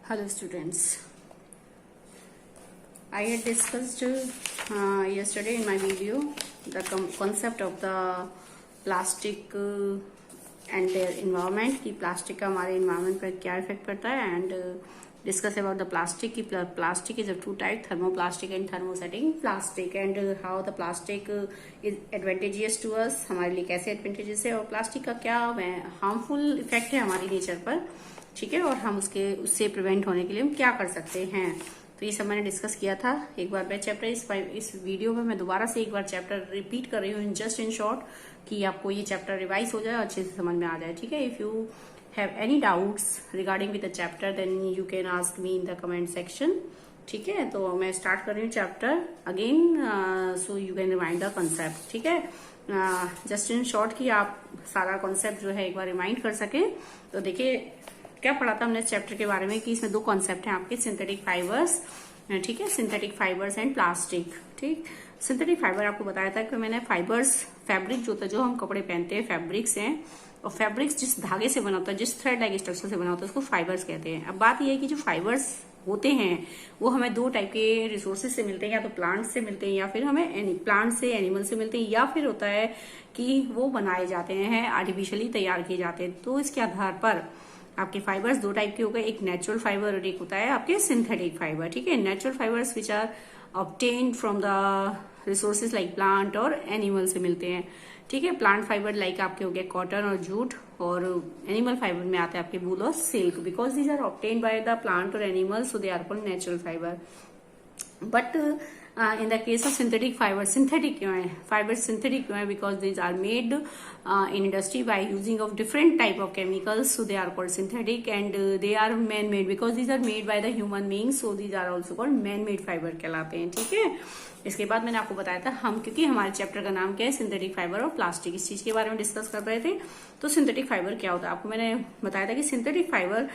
Hello students, I had discussed yesterday in my video the concept of the plastic and their environment कि plastic का हमारे environment पर क्या effect पड़ता है and discuss about the plastic कि plastic is of two type, thermoplastic and thermosetting plastic and how the plastic is advantageous to us, हमारे लिए कैसे advantageous है और प्लास्टिक का क्या harmful effect है हमारी नेचर पर, ठीक है, और हम उससे प्रिवेंट होने के लिए हम क्या कर सकते हैं। तो ये सब मैंने डिस्कस किया था। एक बार मैं चैप्टर इस वीडियो में मैं दोबारा से एक बार चैप्टर रिपीट कर रही हूँ जस्ट इन शॉर्ट कि आपको ये चैप्टर रिवाइज हो जाए, अच्छे से समझ में आ जाए, ठीक है। If you have any doubts regarding with the chapter then you can ask me in the comment section, ठीक है। तो मैं स्टार्ट कर रही हूँ chapter again so you can remind the concept, ठीक है। जस्ट इन शॉर्ट कि आप सारा कॉन्सेप्ट जो है एक बार रिमाइंड कर सके। तो देखिए क्या पढ़ा था हमने इस चैप्टर के बारे में कि इसमें दो कॉन्सेप्ट हैं आपके, सिंथेटिक फाइबर्स, ठीक है, सिंथेटिक फाइबर्स एंड प्लास्टिक, ठीक। सिंथेटिक फाइबर आपको बताया था कि मैंने फाइबर्स फैब्रिक जो होता है, जो हम कपड़े पहनते हैं फैब्रिक्स हैं, और फैब्रिक्स जिस धागे से बना होता है, जिस थ्रेड लाइक स्ट्रक्चर से बना होता है उसको फाइबर्स कहते हैं। अब बात यह है कि जो फाइबर्स होते हैं वो हमें दो टाइप के रिसोर्सेज से मिलते हैं, या तो प्लांट से मिलते हैं या फिर हमें प्लांट से एनिमल से मिलते हैं, या फिर होता है कि वो बनाए जाते हैं, आर्टिफिशियली तैयार किए जाते हैं। तो इसके आधार पर आपके फाइबर्स दो टाइप के हो गए, एक नेचुरल फाइबर और एक होता है आपके सिंथेटिक फाइबर, ठीक है। Natural fibres which are obtained from the resources like plant और एनिमल से मिलते हैं, ठीक है। प्लांट फाइबर लाइक आपके हो गए कॉटन और जूट, और एनिमल फाइबर में आते हैं आपके वूल और silk, because these are obtained by the plant और animal, so they are called natural fiber. But in the case of synthetic fiber, synthetic क्यों है, फाइबर सिंथेटिक क्यों है, because these are made in industry by using of different type of chemicals, so they are called synthetic and they are man made because these are made by the human beings, so these are also called man made fiber कहलाते हैं, ठीक है। इसके बाद मैंने आपको बताया था हम, क्योंकि हमारे चैप्टर का नाम क्या है, सिंथेटिक फाइबर और प्लास्टिक, इस चीज के बारे में डिस्कस कर रहे थे। तो सिंथेटिक फाइबर क्या होता है, आपको मैंने बताया था कि सिंथेटिक फाइबर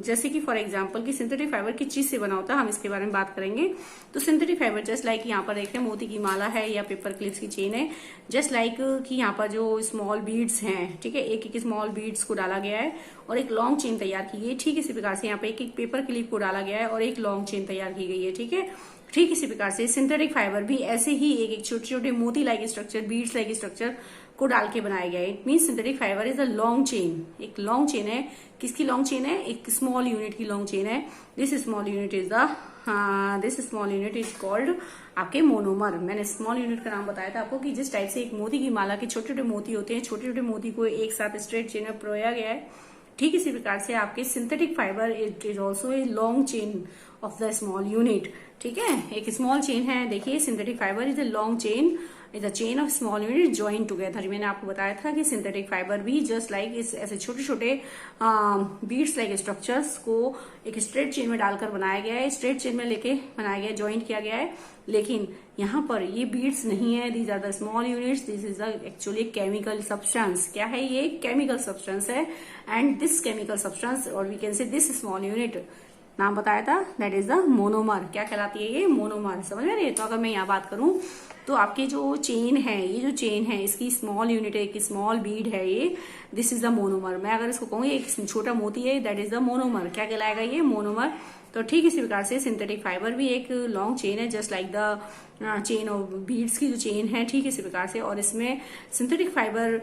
जैसे कि फॉर एग्जांपल कि सिंथेटिक फाइबर किस चीज से बना होता है, हम इसके बारे में बात करेंगे। तो सिंथेटिक फाइबर जस्ट लाइक यहाँ पर देख रहे हैं मोती की माला है या पेपर क्लिप्स की चेन है, जस्ट लाइक कि यहाँ पर जो स्मॉल बीड्स हैं, ठीक है, एक एक स्मॉल बीड्स को डाला गया है और एक लॉन्ग चेन तैयार की गई है, ठीक इसी प्रकार से यहाँ पे एक एक पेपर क्लिप को डाला गया है और एक लॉन्ग चेन तैयार की गई है, ठीक है। ठीक इसी प्रकार से सिंथेटिक फाइबर भी ऐसे ही एक एक छोटे छोटे मोती like structure, beads like structure को डाल के बनाया गया है। It mean synthetic fibre is a long chain, एक लॉन्ग चेन है। किसकी लॉन्ग चेन है, एक स्मॉल यूनिट की लॉन्ग चेन है। This small unit is called आपके मोनोमर। मैंने स्मॉल यूनिट का नाम बताया था आपको कि जिस टाइप से एक मोती की माला के छोटे छोटे मोती होते हैं, छोटे छोटे मोती को एक साथ स्ट्रेट चेन में पिरोया गया है, ठीक इसी प्रकार से आपके synthetic fibre it is also a long chain of the small unit, ठीक है। एक स्मॉल चेन है, देखिए synthetic fibre is a long chain is a chain of small unit join together. मैंने आपको बताया था कि सिंथेटिक फाइबर भी जस्ट लाइक इस ऐसे छोटे छोटे बीड्स लाइक स्ट्रक्चर्स को एक स्ट्रेट चेन में डालकर बनाया गया है, स्ट्रेट चेन में लेके बनाया गया है, ज्वाइन किया गया है। लेकिन यहाँ पर ये बीड्स नहीं है, these are the small units, this is actually chemical substance. क्या है ये, केमिकल सब्सटेंस है, एंड दिस केमिकल सब्सटेंस और we can say this small unit नाम बताया था दैट इज द मोनोमर। क्या कहलाती है ये, मोनोमर, समझ में रही है। तो अगर मैं यहाँ बात करूं तो आपकी जो चेन है, ये जो चेन है इसकी स्मॉल यूनिट है, एक स्मॉल बीड है ये, दिस इज द मोनोमर। मैं अगर इसको कहूँ एक छोटा मोती है, दैट इज द मोनोमर। क्या कहलाएगा ये, मोनोमर। तो ठीक इसी प्रकार से सिंथेटिक फाइबर भी एक लॉन्ग चेन है, just like the chain of beads की जो चेन है, ठीक इसी प्रकार से। और इसमें सिंथेटिक फाइबर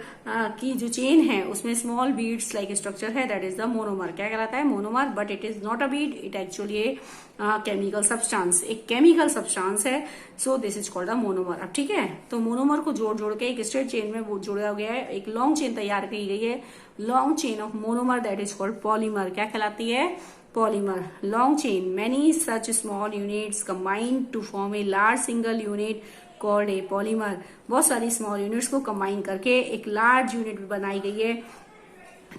की जो चेन है उसमें स्मॉल बीड्स लाइक स्ट्रक्चर है, दैट इज द मोनोमर। क्या कहलाता है, monomer. But it is not a Beed, it actually a chemical substance, एक केमिकल सब्सटेंस है, so this is called the monomer. अब ठीक है, तो मोनोमर को जोड़ जोड़ के एक स्ट्रेट चेन में वो जोड़ा गया है, एक लॉन्ग चेन तैयार की गई है, long chain of monomer, that is called polymer. क्या कहलाती है, polymer। long chain, many such small units combine to form a large single unit called a polymer। बहुत सारी स्मॉल यूनिट्स को कंबाइन करके एक लार्ज यूनिट बनाई गई है,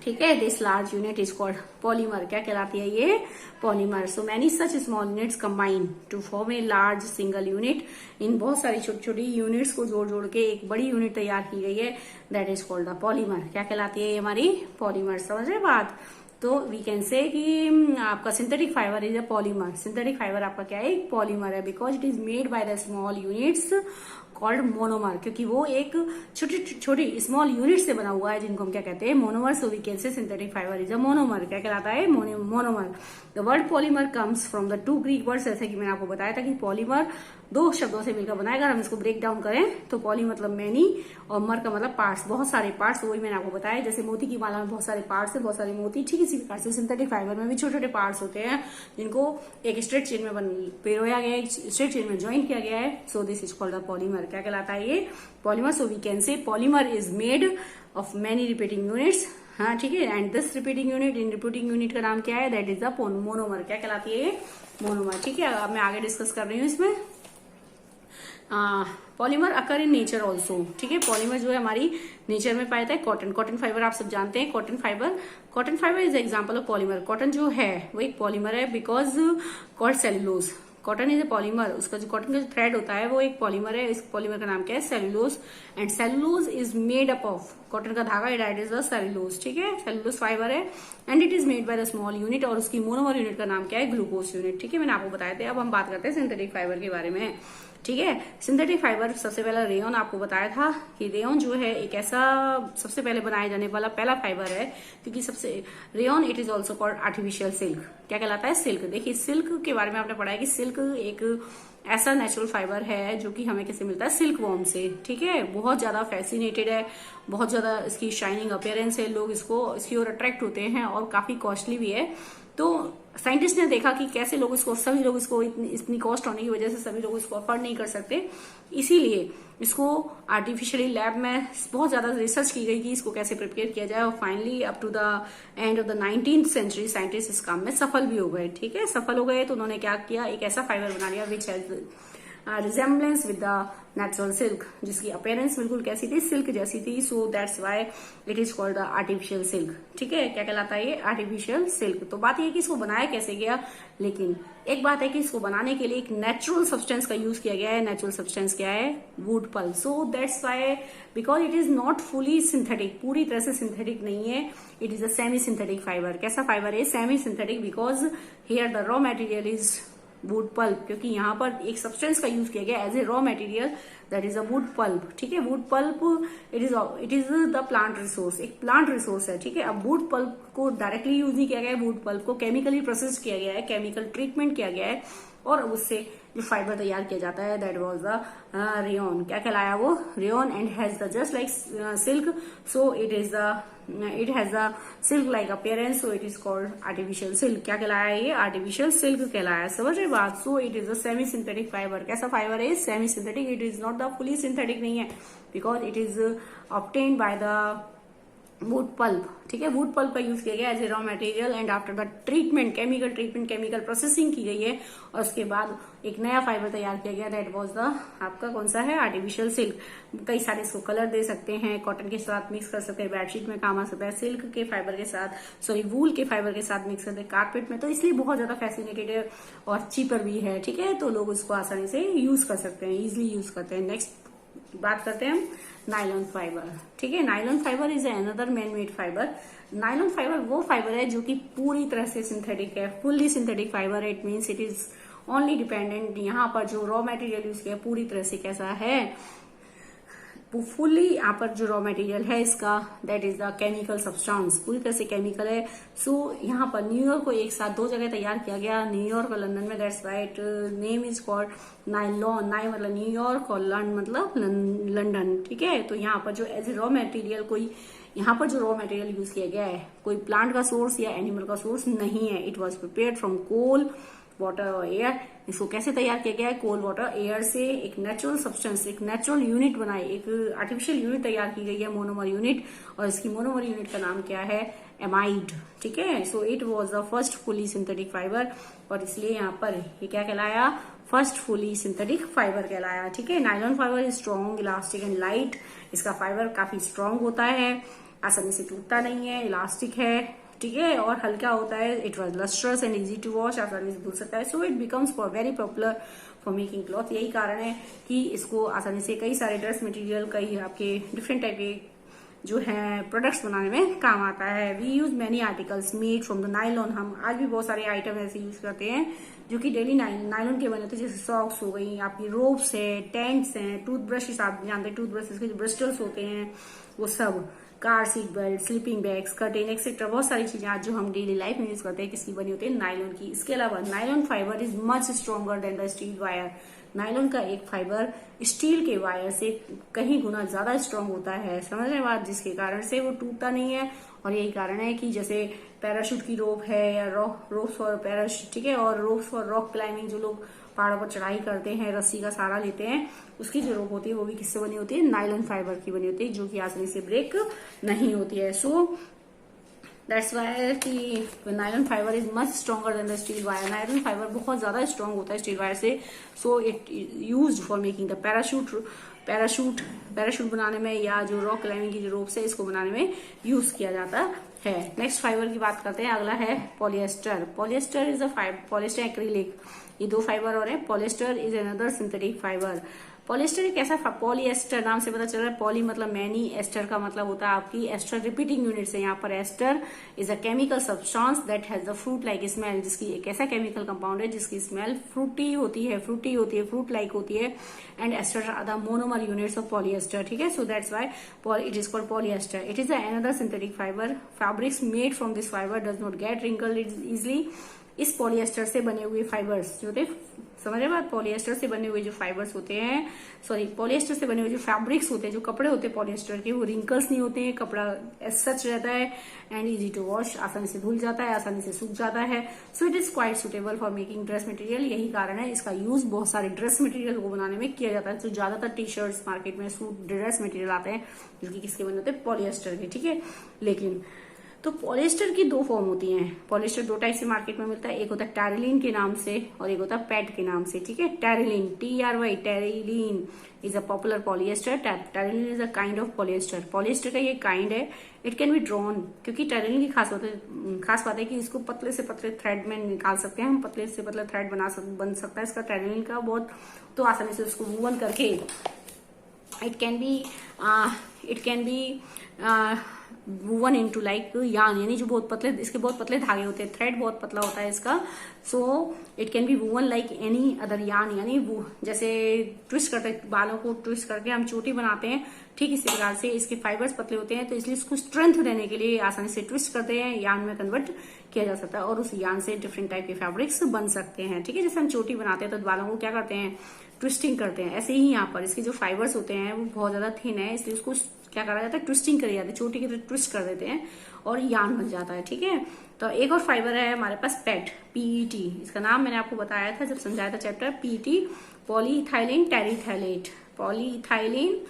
ठीक है। This large unit is called polymer. क्या कहलाती है ये, polymer. So many such small units combine to form a large single unit. इन बहुत सारी छोटी छोटी यूनिट्स को जोड़ जोड़ के एक बड़ी यूनिट तैयार की गई है, that is called the polymer. क्या कहलाती है ये हमारी, पॉलीमर। समझ रहे बात। तो वी कैन से कि आपका synthetic fibre is a polymer. Synthetic fibre आपका क्या है, एक पॉलीमर है, because it is made by the small units called monomer, क्योंकि वो एक छोटी छोटी स्मॉल यूनिट से बना हुआ है जिनको हम क्या कहते हैं, monomer. So we can say synthetic fibre is a monomer. क्या कहलाता है, monomer. The word polymer comes from the 2 Greek words, जैसे कि मैंने आपको बताया था कि पॉलीमर 2 शब्दों से मिलकर बनाया। अगर हम इसको ब्रेक डाउन करें तो पॉली मतलब मैनी और मर का मतलब पार्ट्स, बहुत सारे पार्ट्स। वही मैंने आपको बताया, जैसे मोती की माला में बहुत सारे पार्ट्स है, बहुत सारे मोती, ठीक इसी प्रकार से सिंथेटिक फाइबर में भी छोटे छोटे पार्ट्स होते हैं जिनको एक स्ट्रेट चेन में पिरोया गया है, स्ट्रेट चेन में ज्वाइन किया गया है। So this is called the polymer. क्या कहलाता है ये, polymer. So we can say polymer is made of many repeating units. हाँ ठीक है, एंड दिस रिपीटिंग यूनिट, इन रिपीटिंग यूनिट का नाम क्या है, दैट इज द मोनोमर। क्या कहलाती है ये, मोनोमर। ठीक है, अब मैं आगे डिस्कस कर रही हूँ इसमें। Polymer occur in nature also. ठीक है, पॉलीमर जो है हमारी नेचर में पाया जाता है। कॉटन फाइबर आप सब जानते हैं, cotton fibre is example of polymer. Cotton जो है वो एक पॉलीमर है, because called cellulose. Cotton is a polymer, उसका जो कॉटन का जो थ्रेड होता है वो एक पॉलीमर है। इस पॉलीमर का नाम क्या है, cellulose. And cellulose is made up of, cotton का धागा इट इज द सेलुलोज। ठीक है, सेलुलोज फाइबर है and it is made by the small unit, और उसकी मोनोमर यूनिट का नाम क्या है, ग्लूकोज यूनिट। ठीक है, मैंने आपको बताया था। अब हम बात करते हैं सिंथेटिक फाइबर के बारे में। ठीक है, सिंथेटिक फाइबर सबसे पहला रेयन आपको बताया था कि रेयन जो है एक ऐसा सबसे पहले बनाया जाने वाला पहला फाइबर है, क्योंकि सबसे rayon it is also called artificial silk. क्या कहलाता है, सिल्क। देखिए सिल्क के बारे में आपने पढ़ा है कि सिल्क एक ऐसा नेचुरल फाइबर है जो कि हमें किससे मिलता है, सिल्क वॉर्म से। ठीक है, बहुत ज्यादा फैसिनेटेड है, बहुत ज्यादा इसकी शाइनिंग अपीयरेंस है, लोग इसकी ओर अट्रैक्ट होते हैं और काफी कॉस्टली भी है। तो साइंटिस्ट ने देखा कि कैसे लोग इसको, सभी लोग इसको इतनी कॉस्ट होने की वजह से सभी लोग इसको अफोर्ड नहीं कर सकते, इसीलिए इसको आर्टिफिशियली लैब में बहुत ज्यादा रिसर्च की गई कि इसको कैसे प्रिपेयर किया जाए, और finally up to the end of the 19th century scientist इस काम में सफल भी हो गए। ठीक है, सफल हो गए तो उन्होंने क्या किया, एक ऐसा फाइबर बना लिया which has resemblance with the natural silk, जिसकी अपीयरेंस बिल्कुल कैसी थी, सिल्क जैसी थी। सो that's why it is called the artificial silk. ठीक है, क्या कहलाता है ये, आर्टिफिशियल सिल्क। तो बात ये कि इसको बनाया कैसे गया, लेकिन एक बात है कि इसको बनाने के लिए एक नेचुरल सब्सटेंस का यूज किया गया है। नेचुरल सब्सटेंस क्या है, wood pulp. So that's why, because it is not fully synthetic, पूरी तरह से सिंथेटिक नहीं है, it is a semi synthetic fibre. कैसा फाइबर है, semi synthetic, because here the raw material is wood pulp, क्योंकि यहाँ पर एक सब्सटेंस का यूज किया गया as a raw material, that is a wood pulp. ठीक है, wood pulp it is the plant resource, एक प्लांट रिसोर्स है। ठीक है, अब वुड पल्प को डायरेक्टली यूज नहीं किया गया है, वुड पल्प को केमिकली प्रोसेस किया गया है, केमिकल ट्रीटमेंट किया गया है, और उससे जो फाइबर तैयार किया जाता है दैट वाज द रेयन। क्या कहलाया वो, rayon, and has the just like silk, so it has the silk like appearance, so it is called artificial silk. क्या कहलाया ये, आर्टिफिशियल सिल्क कहलाया। समझ रहे बात। सो it is a semi synthetic fibre. कैसा फाइबर है, semi synthetic, it is not the fully synthetic नहीं है, because it is obtained by the wood pulp. ठीक है, वुड पल्प का यूज किया गया as a raw material, and after the treatment, chemical processing की गई है, और उसके बाद एक नया फाइबर तैयार किया गया, दैट वाज द आपका कौन सा है, आर्टिफिशियल सिल्क। कई सारे इसको कलर दे सकते हैं, कॉटन के साथ मिक्स कर सकते हैं, बेडशीट में काम आ सकता है, सिल्क के फाइबर के साथ, सॉरी वूल के फाइबर के साथ मिक्स करते हैं कारपेट में, तो इसलिए बहुत ज्यादा फैसिनेटेड है और चीपर भी है। ठीक है, तो लोग उसको आसानी से यूज कर सकते हैं, इजिली यूज करते हैं। नेक्स्ट बात करते हैं हम नायलॉन फाइबर। ठीक है, nylon fibre is another man made fibre. Nylon fibre वो फाइबर है जो कि पूरी तरह से सिंथेटिक है, फुल्ली सिंथेटिक फाइबर है। It means it is only dependent, यहाँ पर जो रॉ मटेरियल यूज किया पूरी तरह से कैसा है, फुल्ली यहाँ पर जो रॉ मटेरियल है इसका, that is the chemical substance, पूरी तरह से केमिकल है। सो यहाँ पर न्यूयॉर्क को एक साथ 2 जगह तैयार किया गया, न्यूयॉर्क और लंदन में, that's write name is called nylon. नाई मतलब न्यूयॉर्क और लन मतलब लंदन। ठीक है, तो यहाँ पर जो एज ए रॉ मटेरियल कोई, यहाँ पर जो रॉ मटेरियल यूज किया गया है कोई प्लांट का सोर्स या एनिमल का सोर्स नहीं है, it was prepared from coal, water और एयर। इसको कैसे तैयार किया गया है, कोल, वाटर, एयर से एक नेचुरल सब्सटेंस, एक नेचुरल यूनिट बनाई, एक आर्टिफिशियल यूनिट तैयार की गई है, मोनोमर यूनिट, और इसकी मोनोमर यूनिट का नाम क्या है, एमाइड। ठीक है, so it was the first fully synthetic fibre, और इसलिए यहाँ पर ये क्या कहलाया, फर्स्ट फुली सिंथेटिक फाइबर कहलाया। ठीक है, nylon fibre is strong, elastic and light. इसका फाइबर काफी स्ट्रॉन्ग होता है, आसानी से टूटता नहीं है, इलास्टिक है, ठीक है, और हल्का होता है। It was lustrous and easy to wash, आसानी से धुल सकता है। So it becomes for very popular for making cloth. यही कारण है कि इसको आसानी से कई सारे ड्रेस मटेरियल, कई आपके डिफरेंट टाइप के जो है प्रोडक्ट्स बनाने में काम आता है। We use many articles made from the nylon. हम आज भी बहुत सारे आइटम ऐसे यूज करते हैं जो कि डेली नायलॉन के बने होते हैं, जैसे सॉक्स हो गई, आपकी रोप्स है, टेंट्स हैं, टूथब्रशेस, आप जानते हैं टूथब्रशेस के जो ब्रिस्टल्स होते हैं वो सब, car seat belt, sleeping bags, curtain etcetera, बहुत सारी चीजें आज जो हम डेली लाइफ में यूज करते हैं किसकी बनी होती है, नायलॉन की। इसके अलावा nylon fibre is much stronger than the steel wire. Nylon का एक फाइबर स्टील के वायर से कहीं गुना ज्यादा स्ट्रांग होता है, समझ रहे बात, जिसके कारण से वो टूटता नहीं है। और यही कारण है कि जैसे पैराशूट की रोप है या रोप्स फॉर पैराशूट, ठीक है, और रोप्स फॉर रॉक क्लाइंबिंग, जो लोग पहाड़ों पर चढ़ाई करते हैं, रस्सी का सहारा लेते हैं, उसकी जो रोप होती है वो भी किससे बनी होती है, नायलॉन फाइबर की बनी होती है, जो कि आसानी से ब्रेक नहीं होती है। सो दैट्स वाई कि nylon fibre is much stronger than the steel wire. Nylon fibre बहुत ज्यादा स्ट्रॉन्ग होता है स्टील वायर से। So it used for making the parachute बनाने में, या जो रॉक क्लाइंबिंग की जो रोप्स है इसको बनाने में यूज किया जाता है। नेक्स्ट फाइबर की बात करते हैं, अगला है polyester. Polyester is a polyester acrylic, ये दो फाइबर और है। Polyester is another synthetic fibre. Polyester एक ऐसा, पॉलिएस्टर नाम से पता चल रहा है, पॉली मतलब मैनी, एस्टर का मतलब होता है आपकी एस्टर रिपीटिंग यूनिट से। यहाँ पर ester is a chemical substance that has the fruit like smell, जिसकी एक ऐसा केमिकल कंपाउंड है जिसकी स्मेल फ्रूटी होती है, फ्रूट लाइक होती है। And ester are the monomer units of polyester, ठीक है। So that's why it is called polyester. It is another synthetic fibre. Fabrics made from this fibre does not get wrinkled easily. इस polyester से बने हुए fibres जो थे, समझ रहे बात, पॉलिएस्टर से बने हुए जो फाइबर्स होते हैं, सॉरी, पॉलिएस्टर से बने हुए जो फैब्रिक्स होते हैं, जो कपड़े होते हैं पॉलिएस्टर के, वो रिंकल्स नहीं होते हैं, कपड़ा एज सच रहता है एंड इजी टू वॉश, आसानी से धुल जाता है, आसानी से सूख जाता है। So it is quite suitable for making dress material. यही कारण है इसका यूज बहुत सारे ड्रेस मटेरियल को बनाने में किया जाता है। तो ज्यादातर टी शर्ट्स मार्केट में सूट ड्रेस मटेरियल आते हैं जो कि किसके बने होते हैं, पॉलिएस्टर के, ठीक है। लेकिन तो पॉलिएस्टर की दो फॉर्म होती हैं। पॉलिएस्टर दो टाइप से मार्केट में मिलता है, एक होता है टेरिलीन के नाम से और एक होता है पैड के नाम से, ठीक है। Terylene, TRY, terylene is a popular polyester. Terylene is a kind of polyester. Polyester का ये काइंड है, इट कैन बी ड्रॉन, क्योंकि टेरिलीन की खास बात है कि इसको पतले से पतले थ्रेड में निकाल सकते हैं हम, पतले से पतले थ्रेड बन सकता है इसका टेरिलीन का बहुत, तो आसानी से उसको वूवन करके it can be woven into like yarn, यानी जो बहुत पतले, इसके बहुत पतले धागे होते हैं, थ्रेड बहुत पतला होता है इसका। So it can be woven like any other yarn, यानी वो जैसे ट्विस्ट करते, बालों को ट्विस्ट करके हम चोटी बनाते हैं, ठीक इसी प्रकार से इसके फाइबर्स पतले होते हैं, तो इसलिए इसको स्ट्रेंथ देने के लिए आसानी से ट्विस्ट करते हैं, यार्न में कन्वर्ट किया जा सकता है और उस यार्न से डिफरेंट टाइप के फैब्रिक्स बन सकते हैं, ठीक है। जैसे हम चोटी बनाते हैं तो बालों को क्या करते हैं, ट्विस्टिंग करते हैं, ऐसे ही यहाँ पर इसके जो फाइबर्स होते हैं वो बहुत ज्यादा थिन है, इसलिए उसको क्या करा जाता है, ट्विस्टिंग करी जाती है, चोटी की तरह ट्विस्ट कर देते हैं और यार्न बन जाता है, ठीक है। तो एक और फाइबर है हमारे पास PET, PET, इसका नाम मैंने आपको बताया था जब समझाया था chapter, PET, polyethylene टेरिथैलेट, polyethylene,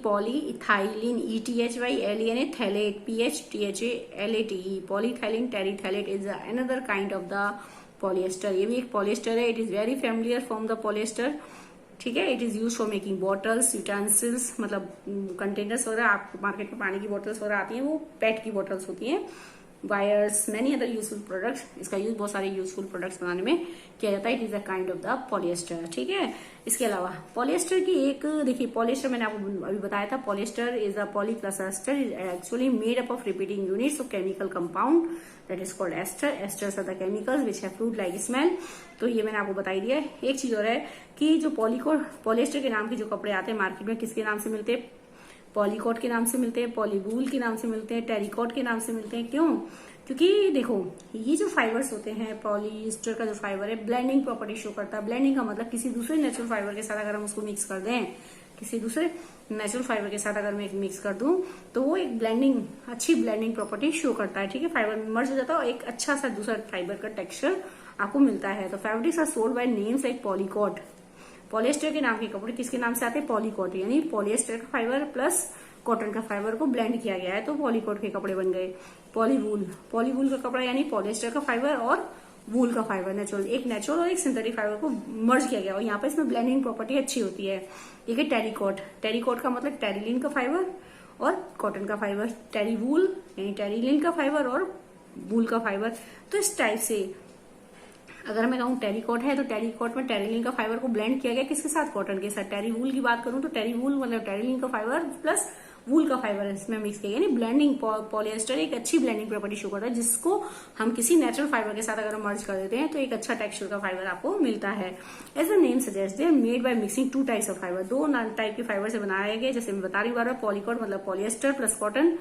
polyethylene, ETHYLENA, phthalate, PHTHALATE, polyethylene टेरिथैलेट is another kind of the polyester. ये भी एक पॉलिएस्टर है। It is very familiar from the polyester, ठीक है। It is use for making bottles, utensils, मतलब कंटेनर्स वगैरह, आपको market में पानी की बॉटल्स वगैरह आती हैं वो PET की बॉटल्स होती हैं, wires, many other useful products. इसका यूज बहुत सारे यूजफुल प्रोडक्ट्स बनाने में किया जाता है। It is a kind of the polyester, ठीक है। इसके अलावा पॉलिएस्टर की एक, देखिए पॉलिएस्टर मैंने आपको अभी बताया था, polyester is a polycluster, actually made up of repeating units of chemical compound that is called ester. Esters are the chemicals which have fruit like smell. तो ये मैंने आपको बताई दिया। एक चीज और है कि जो पॉलिएस्टर के नाम के जो कपड़े आते हैं मार्केट में, किसके नाम से मिलते हैं, पॉलीकोट के नाम से मिलते हैं, पॉलीवूल के नाम से मिलते हैं, टेरिकॉट के नाम से मिलते हैं। क्यों? क्योंकि देखो ये जो फाइबर्स होते हैं, पॉलिएस्टर का जो फाइबर है, ब्लेंडिंग प्रॉपर्टी शो करता है। ब्लेंडिंग का मतलब किसी दूसरे नेचुरल फाइबर के साथ अगर हम उसको मिक्स कर दें, किसी दूसरे नेचुरल फाइबर के साथ अगर मैं मिक्स कर दूं तो वो एक ब्लेंडिंग, अच्छी ब्लेंडिंग प्रॉपर्टी शो करता है, ठीक है। फाइबर में मर्ज हो जाता है और एक अच्छा सा दूसरा फाइबर का टेक्सचर आपको मिलता है। तो fabrics are sold by names like polycot. Polyester के नाम के कपड़े किसके नाम से आते हैं, पॉलीकोट, यानी पॉलिएस्टर का फाइबर प्लस कॉटन का फाइबर को ब्लेंड किया गया है तो पॉलीकोट के कपड़े बन गए। पॉलीवूल का कपड़ा यानी पॉलिएस्टर का फाइबर और वूल का फाइबर, नेचुरल, एक नेचुरल और एक सिंथेटिक फाइबर को मर्ज किया गया और यहाँ पर इसमें ब्लेंडिंग प्रॉपर्टी अच्छी होती है। एक है टेरिकॉट। टेरिकॉट का मतलब टेरिलीन का फाइबर और कॉटन का फाइबर। टेरीवूल यानी टेरिलीन का फाइबर और वूल का फाइबर। तो इस टाइप से अगर मैं कहूँ टेरिकॉट है तो टेरिकॉट में टेरिलीन का फाइबर को ब्लेंड किया गया किसके साथ, कॉटन के साथ। टेरीवूल की बात करूं तो टेरीवूल मतलब टेरिलीन का फाइबर प्लस वूल का फाइबर इसमें मिक्स किया, यानी ब्लेंडिंग। पॉलिएस्टर एक अच्छी ब्लेंडिंग प्रॉपर्टी शो करता है, जिसको हम किसी नेचुरल फाइबर के साथ अगर मर्ज कर देते हैं तो एक अच्छा टेक्सचर का फाइबर आपको मिलता है। As the name suggest, they are made by mixing 2 types of fibre, 2 type के फाइबर से बनाया गया। जैसे मैं बता रही हूँ, पॉलीकॉट मतलब polyester plus cotton,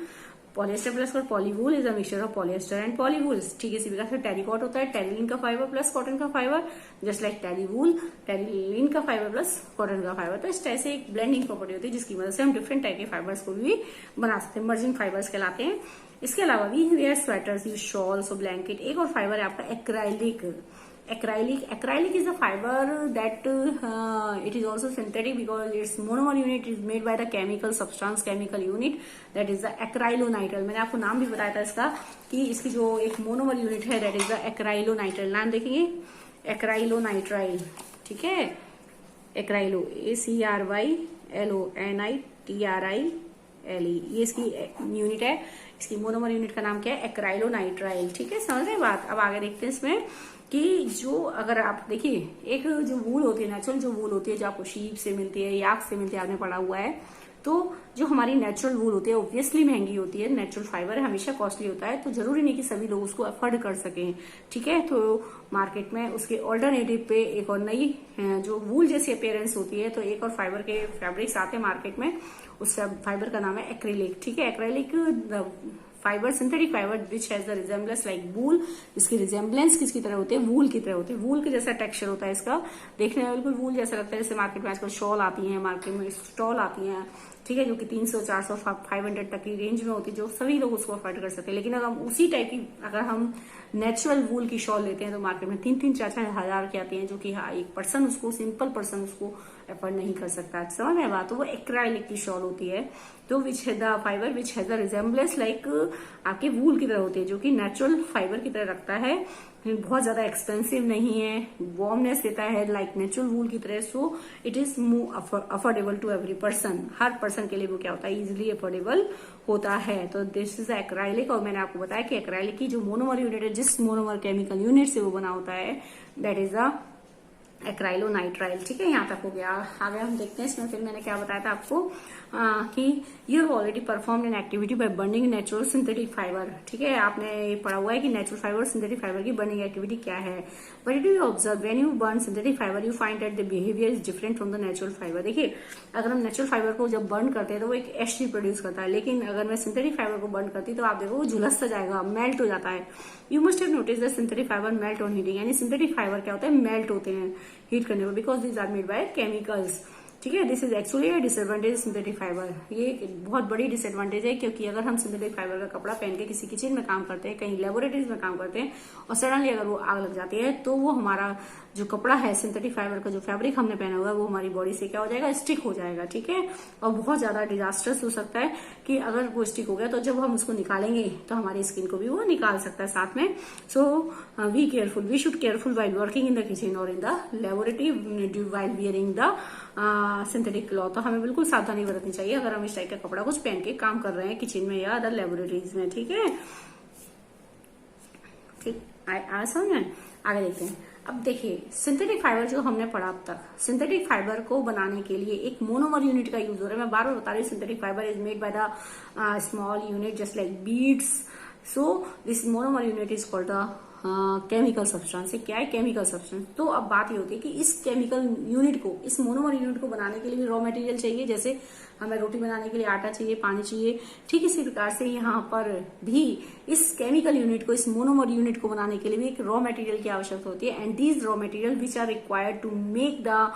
polyester plus cotton. Polywool is a mixture of polyester and polywool. ठीक है, इसी प्रकार से टेरिकॉट होता है टेरिलिन का फाइबर प्लस कॉटन का फाइबर, जस्ट लाइक टेरीवूल टेरिलिन का फाइबर प्लस कॉटन का फाइबर। तो इस तरह से एक ब्लेंडिंग प्रॉपर्टी होती है जिसकी मदद से हम डिफरेंट टाइप के फाइबर्स को भी बना सकते हैं, मर्जिंग फाइबर्स कहलाते हैं। इसके अलावा भी वेयर स्वेटर्स, यूज शॉल्स और ब्लैंकेट। एक और फाइबर है आपका acrylic. Acrylic is the fiber that it is also synthetic because its monomer unit is made by the chemical unit that is the acrylonitrile। मैंने आपको नाम भी बताया था इसका कि इसकी जो एक मोनोमर यूनिट है that is the acrylonitrile। नाम देखेंगे acrylonitrile, ठीक है। एक्राइलो ACRYLONITRILE, ये इसकी यूनिट है। इसकी मोनोमर यूनिट का नाम क्या है? एक्राइलोनाइट्राइल। ठीक है, समझ रहे बात। अब आगे देखते हैं इसमें कि जो अगर आप देखिए, एक जो वूल होती है, नेचुरल जो वूल होती है, जो आपको शीप से मिलती है, याक से मिलती है, आपने पढ़ा हुआ है। तो जो हमारी नेचुरल वूल होती है ऑब्वियसली महंगी होती है, नेचुरल फाइबर हमेशा कॉस्टली होता है, तो जरूरी नहीं कि सभी लोग उसको अफोर्ड कर सकें। ठीक है, तो मार्केट में उसके ऑल्टरनेटिव पे एक और नई जो वूल जैसी अपीयरेंस होती है, तो एक और फाइबर के फैब्रिक्स आते हैं मार्केट में, उस फाइबर का नाम है एक्रिलिक। ठीक है, acrylic fibre, synthetic fibre which has the resemblance like wool. इसकी रिजेम्बलेंस किसकी तरह होती है? वूल की तरह होती है। वूल के जैसा टेक्सचर होता है इसका, देखने में बिल्कुल वूल जैसा लगता है। जैसे मार्केट में आजकल शॉल आती है, मार्केट में स्टॉल आती है, ठीक है, जो कि 300, 400, 500 तक की रेंज में होती है, जो सभी लोग उसको अफोर्ड कर सकते हैं। लेकिन अगर हम उसी टाइप की अगर हम नेचुरल वूल की शॉल लेते हैं तो मार्केट में 3-3, 4-4 हजार की आती है, जो कि हाँ एक पर्सन उसको, सिंपल पर्सन उसको अफोर्ड नहीं कर सकता। समझ में बात? तो वो एक्राइलिक की शॉल होती है, तो विच है the fibre which has the resemblance like आपके वूल की तरह होती है, जो कि नेचुरल फाइबर की तरह रखता है, बहुत ज्यादा एक्सपेंसिव नहीं है, वार्मनेस देता है लाइक नेचुरल वूल की तरह। So it is affordable to every person, हर पर्सन के लिए वो क्या होता है? इजिली अफोर्डेबल होता है। तो दिस इज एक्राइलिक। और मैंने आपको बताया कि एक्राइलिक की जो मोनोमर यूनिट है, जिस मोनोमर केमिकल यूनिट से वो बना होता है, दैट इज द एक्राइलोनाइट्राइल। ठीक है, यहाँ तक हो गया। आगे हम देखते हैं इसमें, फिर मैंने क्या बताया था आपको कि you have already performed an activity by burning natural synthetic fibre. ठीक है, आपने पढ़ा हुआ है कि नेचुरल फाइबर और सिंथेटिक फाइबर की बर्निंग एक्टिविटी क्या है। But it you observe when you burn synthetic fibre you find that the behaviour is different from the natural fibre. देखिए, अगर हम नेचुरल फाइबर को जब बर्न करते हैं तो वो एक एश प्रोड्यूस करता है, लेकिन अगर मैं सिंथेटिक फाइबर को बर्न करती तो आप देखो वो झुलसता जाएगा, मेल्ट हो जाता है। You must have notice the synthetic fibre melt on heating, यानी सिंथेटिक फाइबर क्या होता है? मेल्ट होते हैं हीट करने पर, because these are made by chemicals. ठीक है, this is actually a disadvantage synthetic fibre. ये एक बहुत बड़ी डिसएडवांटेज है, क्योंकि अगर हम सिंथेटिक फाइबर का कपड़ा पहन के किसी किचन में काम करते हैं, कहीं लेबोरेटरीज में काम करते हैं, और सडनली अगर वो आग लग जाती है, तो वो हमारा जो कपड़ा है सिंथेटिक फाइबर का, जो फैब्रिक हमने पहना हुआ है, वो हमारी बॉडी से क्या हो जाएगा? स्टिक हो जाएगा। ठीक है, और बहुत ज्यादा डिजास्टर्स हो सकता है कि अगर वो स्टिक हो गया तो जब हम उसको निकालेंगे तो हमारी स्किन को भी वो निकाल सकता है साथ में। So we careful, we should careful while working in the kitchen और in the laboratory while wearing the synthetic cloth. तो हमें बिल्कुल सावधानी बरतनी चाहिए अगर हम इस टाइप का कपड़ा कुछ पहन के काम कर रहे हैं किचन में या अदर लेबोरेटरीज में। ठीक है, ठीक, समझ में? आगे देखते हैं। अब देखिए, सिंथेटिक फाइबर जो हमने पढ़ा अब तक, सिंथेटिक फाइबर को बनाने के लिए एक मोनोमर यूनिट का यूज हो रहा है। मैं बार बार बता रही हूँ, synthetic fibre is made by the small unit just like beads. So this monomer unit is called the chemical substance. क्या है? Chemical substance. तो अब बात ये होती है कि इस केमिकल यूनिट को, इस मोनोमर यूनिट को बनाने के लिए भी रॉ मटेरियल चाहिए। जैसे हमें रोटी बनाने के लिए आटा चाहिए, पानी चाहिए, ठीक इसी प्रकार से यहाँ पर भी इस केमिकल यूनिट को, इस मोनोमर यूनिट को बनाने के लिए भी एक रॉ मटेरियल की आवश्यकता होती है। And these raw material which are required to make the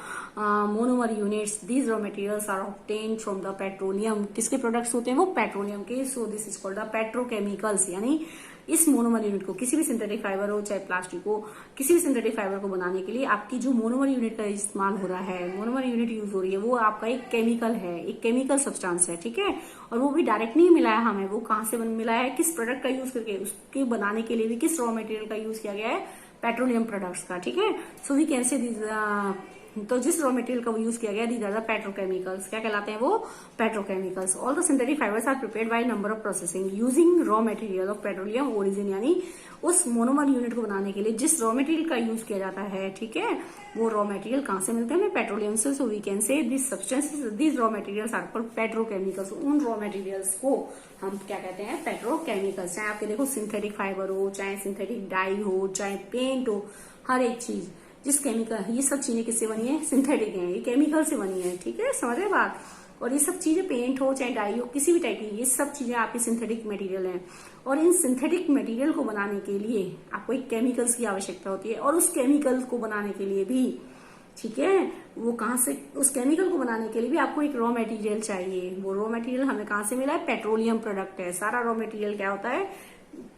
monomer units, these raw materials are obtain from the petroleum. किसके प्रोडक्ट्स होते हैं? वो पेट्रोलियम के। So this is called the petrochemicals. यानी इस मोनोमर यूनिट को, किसी भी सिंथेटिक फाइबर हो चाहे प्लास्टिक हो, किसी भी सिंथेटिक फाइबर को बनाने के लिए आपकी जो मोनोमर यूनिट का इस्तेमाल हो रहा है, मोनोमर यूनिट यूज हो रही है, वो आपका एक केमिकल है, एक केमिकल सब्सटेंस है। ठीक है, और वो भी डायरेक्ट नहीं मिला है हमें, वो कहाँ से मिला है? किस प्रोडक्ट का यूज करके, उसके बनाने के लिए भी किस रॉ मटेरियल का यूज किया गया है? पेट्रोलियम प्रोडक्ट्स का। ठीक है, so we can say this तो जिस रॉ मटेरियल का वो यूज किया गया, दीज आर द पेट्रोकेमिकल्स। क्या कहलाते हैं वो? Petrochemicals. All the synthetic fibres are prepared by number of processing using raw material of petroleum origin, यानी उस मोनोमर यूनिट को बनाने के लिए जिस रॉ मटेरियल का यूज किया जाता है, ठीक है, वो रॉ मटेरियल कहां से मिलते हैं? पेट्रोलियम से। So we can say this substances, this raw materials are called petrochemicals. उन रॉ मटेरियल्स को हम क्या कहते हैं? पेट्रोकेमिकल्स। चाहे आपके देखो सिंथेटिक फाइबर हो, चाहे सिंथेटिक डाई हो, चाहे पेंट हो, हर एक चीज जिस केमिकल, ये सब चीजें किससे बनी है? सिंथेटिक है, ये केमिकल से बनी है, ठीक है, समझ रहे बात। और ये सब चीजें पेंट हो चाहे डाई हो, किसी भी टाइप की, ये सब चीजें आपकी सिंथेटिक मटेरियल हैं। और इन सिंथेटिक मटेरियल को बनाने के लिए आपको एक केमिकल्स की आवश्यकता होती है, और उस केमिकल को बनाने के लिए भी, ठीक है, वो कहां से, उस केमिकल को बनाने के लिए भी आपको एक रॉ मटेरियल चाहिए। वो रॉ मटेरियल हमें कहां से मिला है? पेट्रोलियम प्रोडक्ट है। सारा रॉ मटेरियल क्या होता है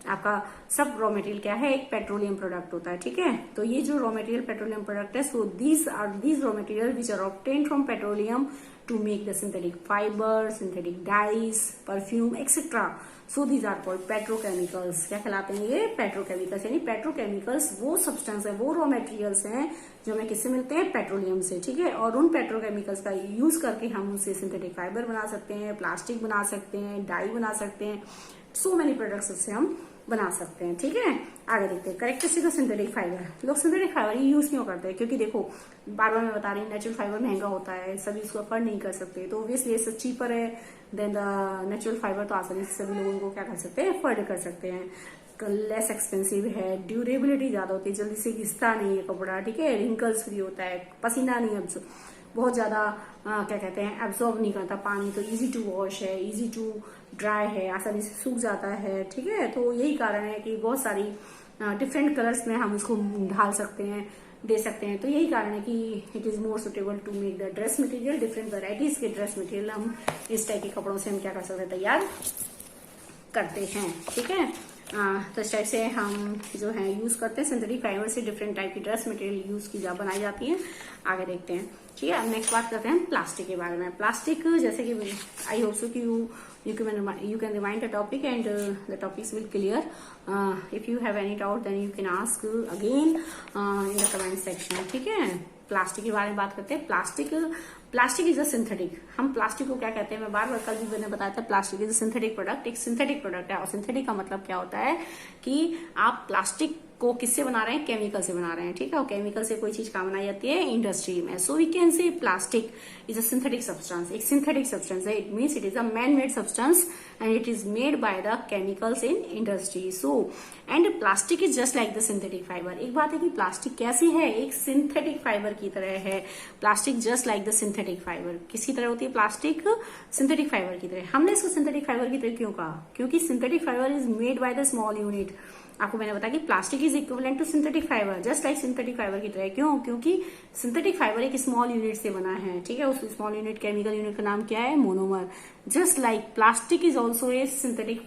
आपका? सब रॉ मटेरियल क्या है? एक पेट्रोलियम प्रोडक्ट होता है, ठीक है। तो ये जो रॉ मटेरियल पेट्रोलियम प्रोडक्ट है, so these raw material which are obtained from petroleum to make the synthetic fibre, synthetic dyes, perfume etcetera. So these are called petrochemicals. क्या कहलाते हैं ये? पेट्रोकेमिकल्स। यानी पेट्रोकेमिकल्स वो सब्सटेंस है, वो रॉ मटेरियल्स हैं जो हमें किससे मिलते हैं? पेट्रोलियम से, ठीक है। और उन पेट्रोकेमिकल्स का यूज करके हम उनसे सिंथेटिक फाइबर बना सकते हैं, प्लास्टिक बना सकते हैं, डाई बना सकते हैं, सो मेनी प्रोडक्ट्स उससे हम बना सकते हैं, ठीक है। आगे देखते हैं कैरेक्टरिस्टिक ऑफ सिंथेटिक फाइबर। लोग सिंथेटिक फाइबर ये यूज क्यों करते हैं? क्योंकि देखो बार बार मैं बता रही हूँ, नेचुरल फाइबर महंगा होता है, सभी इसको अफोर्ड नहीं कर सकते, तो ऑब्वियसली ये चीपर है देन द नेचुरल फाइबर, तो आसानी से सभी लोगों को क्या कर सकते हैं? अफोर्ड कर सकते हैं। लेस एक्सपेंसिव है, ड्यूरेबिलिटी ज्यादा होती है, जल्दी से घिसता नहीं है कपड़ा, ठीक है, रिंकल्स फ्री होता है, पसीना नहीं अब बहुत ज्यादा क्या कहते हैं एब्जॉर्ब नहीं करता पानी, तो इजी टू वॉश है, इजी टू ड्राई है, आसानी से सूख जाता है, ठीक है। तो यही कारण है कि बहुत सारी डिफरेंट कलर्स में हम उसको ढाल सकते हैं, दे सकते हैं। तो यही कारण है कि it is more suitable to make the dress material. Different varieties के ड्रेस मटेरियल हम इस टाइप के कपड़ों से हम क्या कर सकते हैं? तैयार करते हैं, ठीक है। तो इस टाइप से हम जो है यूज करते हैं सिंथेटिक फाइबर से डिफरेंट टाइप की ड्रेस मटेरियल यूज की बनाई जाती है। आगे देखते हैं, ठीक है। अब नेक्स्ट बात करते हैं प्लास्टिक के बारे में। प्लास्टिक जैसे कि आई होप सो कि you can remind the topic and the topics will clear. If you have any doubt then you can ask again in the comment section, ठीक है। प्लास्टिक के बारे में बात करते हैं। Plastic is a synthetic. हम प्लास्टिक को क्या कहते हैं? मैं बार बार कल भी मैंने बताया था, plastic is a synthetic product. एक सिंथेटिक प्रोडक्ट है, और सिंथेटिक का मतलब क्या होता है कि आप प्लास्टिक को किससे बना रहे हैं? केमिकल से बना रहे हैं, ठीक है। और केमिकल से कोई चीज कहाँ बनाई जाती है? इंडस्ट्री में। So we can say plastic is a synthetic substance. एक सिंथेटिक सब्सटेंस है, it means it is a man made substance and it is made by the chemicals in industry. So and plastic is just like the synthetic fibre. एक बात है कि plastic कैसी है? एक synthetic fibre की तरह है। Plastic just like the synthetic fibre. किसी तरह होती है प्लास्टिक? सिंथेटिक फाइबर की तरह। हमने इसको सिंथेटिक फाइबर की तरह क्यों कहा? क्योंकि synthetic fibre is made by the small unit. आपको मैंने बताया कि plastic is equivalent to synthetic fibre, just like synthetic fibre की तरह। क्यों? क्योंकि सिंथेटिक फाइबर एक स्मॉल यूनिट से बना है, ठीक है। उस स्मॉल यूनिट, केमिकल यूनिट का नाम क्या है? Monomer. Just like plastic is also A synthetic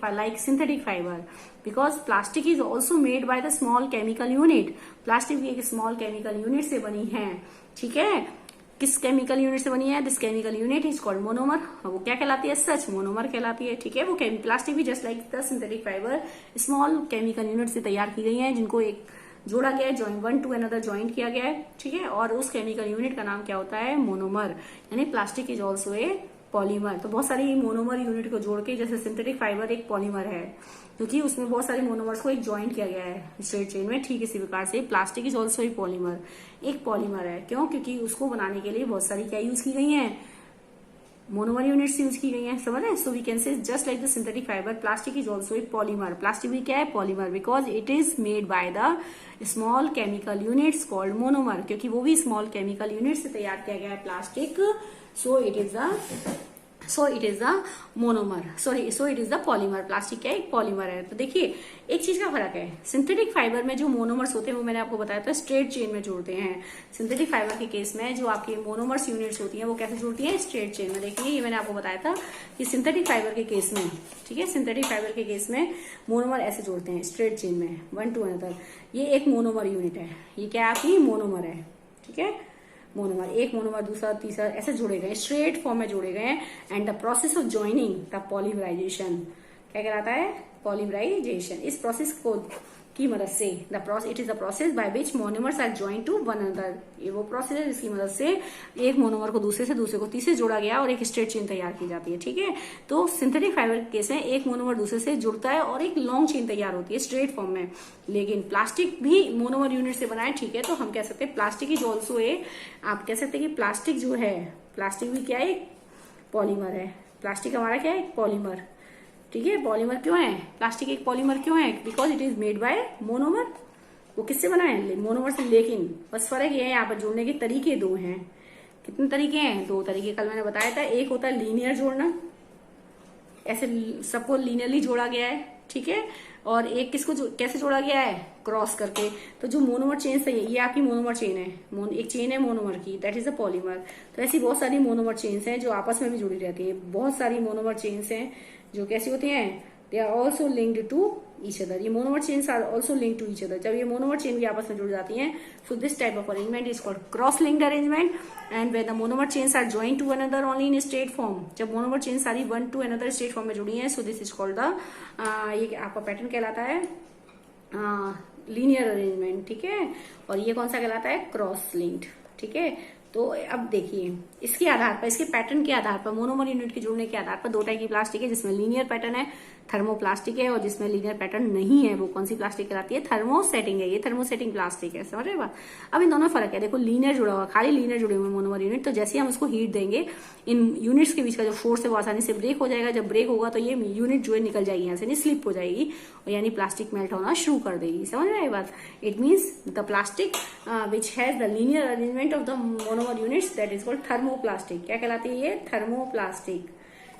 fibre, because plastic is also made by the small chemical unit. Plastic भी एक स्मॉल केमिकल यूनिट से बनी है, ठीक है। किस केमिकल यूनिट से बनी है? This chemical unit is called monomer. वो क्या कहलाती है? सच मोनोमर कहलाती है, ठीक है। वो प्लास्टिक भी just like the synthetic fibre small chemical unit से तैयार की गई है, जिनको एक जोड़ा गया है, joint one to another joint किया गया है, ठीक है। और उस केमिकल यूनिट का नाम क्या होता है? मोनोमर। यानी plastic is also a polymer. तो बहुत सारी मोनोमर यूनिट को जोड़ के, जैसे सिंथेटिक फाइबर एक पॉलीमर है क्योंकि उसमें बहुत सारे मोनोमर्स को एक ज्वाइंट किया गया है स्ट्रेट चेन में, ठीक इसी प्रकार से plastic is also a polymer. एक पॉलीमर है। क्यों? क्योंकि उसको बनाने के लिए बहुत सारी क्या यूज की गई है? मोनोमर यूनिट्स यूज की गई है, समझ रहे? So we can say just like the synthetic fibre, plastic is also a polymer. Plastic भी क्या है? Polymer, because it is made by the small chemical units called monomer. क्योंकि वो भी स्मॉल केमिकल यूनिट से तैयार किया गया है plastic. So it is the monomer, so it is the polymer. Plastic क्या है? एक पॉलीमर है। तो देखिए एक चीज का फर्क है, सिंथेटिक फाइबर में जो मोनोमर्स होते हैं वो मैंने आपको बताया था स्ट्रेट चेन में जोड़ते हैं। सिंथेटिक फाइबर के केस में जो आपकी मोनोमर्स यूनिट्स होती हैं वो कैसे जुड़ती हैं? स्ट्रेट चेन में। देखिए ये मैंने आपको बताया था कि सिंथेटिक फाइबर के केस में, ठीक है, सिंथेटिक फाइबर के केस में मोनोमर ऐसे जोड़ते हैं स्ट्रेट चेन में, वन टू अनदर। ये एक मोनोमर यूनिट है, ये क्या आपकी मोनोमर है, ठीक है। मोनोमर, एक मोनोमर दूसरा तीसरा ऐसे जोड़े गए, स्ट्रेट फॉर्म में जोड़े गए हैं। And the process of joining the polymerisation, क्या कहलाता है? पॉलीमराइजेशन। इस प्रोसेस को की मदद से it is the process by which monomers are joint to one another. ये वो प्रोसेस है जिसकी मदद से एक मोनोमर को दूसरे से दूसरे को तीसरे जोड़ा गया और एक स्ट्रेट चेन तैयार की जाती है। ठीक है, तो सिंथेटिक फाइबर के केस में एक मोनोमर दूसरे से जुड़ता है और एक लॉन्ग चेन तैयार होती है स्ट्रेट फॉर्म में। लेकिन प्लास्टिक भी मोनोमर यूनिट से बना है। ठीक है, तो हम कह सकते हैं प्लास्टिक इज ऑल्सो ए, आप कह सकते हैं कि प्लास्टिक जो है, प्लास्टिक भी क्या है? पॉलीमर है। प्लास्टिक हमारा क्या है? पॉलीमर। ठीक है, पॉलीमर क्यों है? प्लास्टिक एक पॉलीमर क्यों है? Because it is made bye monomer. वो किससे बना है? मोनोमर से। लेकिन बस फर्क ये है, यहाँ पर जोड़ने के तरीके दो हैं। कितने तरीके हैं? दो तरीके कल मैंने बताया था। एक होता है लीनियर जोड़ना, ऐसे सबको लीनियरली जोड़ा गया है। ठीक है, और एक किसको कैसे जोड़ा गया है? क्रॉस करके। तो जो मोनोमर चेन है, ये आपकी मोनोमर चेन है, एक चेन है मोनोमर की, दैट इज अ पॉलीमर। तो ऐसी बहुत सारी मोनोमर चेन्स हैं जो आपस में भी जुड़ी रहती है। बहुत सारी मोनोमर चेन्स हैं जो कैसी होती हैं? They are also linked to each other. ये monomer chains are also linked to each other. जब ये मोनोमर चेन भी आपस में जुड़ जाती हैं, so this type of arrangement is called cross linked arrangement. And where the monomer chains are joint to one another only in straight form, जब monomer chain सारी one to another straight form में जुड़ी हैं, so this is called the, ये आपका pattern कहलाता है linear arrangement. ठीक है, और ये कौन सा कहलाता है? Cross linked. ठीक है, तो अब देखिए इसके आधार पर, इसके पैटर्न के आधार पर, मोनोमर यूनिट के जुड़ने के आधार पर दो टाइप की प्लास्टिक है, जिसमें लीनियर पैटर्न है, थर्मोप्लास्टिक है, और जिसमें लीनियर पैटर्न नहीं है वो कौन सी प्लास्टिक कहलाती है? थर्मोसेटिंग है। ये थर्मोसेटिंग प्लास्टिक है। समझ रहे बात? अब इन दोनों में फर्क है। देखो लीनियर जुड़ा हुआ, खाली लीनियर जुड़े हुए मोनोमर यूनिट, तो जैसे हम उसको हीट देंगे, इन यूनिट्स के बीच का जो फोर्स है वो आसानी से ब्रेक हो जाएगा। जब ब्रेक होगा तो ये यूनिट जो है निकल जाएगी यहाँ से, नहीं स्लिप हो जाएगी, और यानी प्लास्टिक मेल्ट होना शुरू कर देगी। समझ रहे बात? It means the plastic which has the linear arrangement of the monomer units, that is called thermoplastic. क्या कहलाती है ये? थर्मोप्लास्टिक।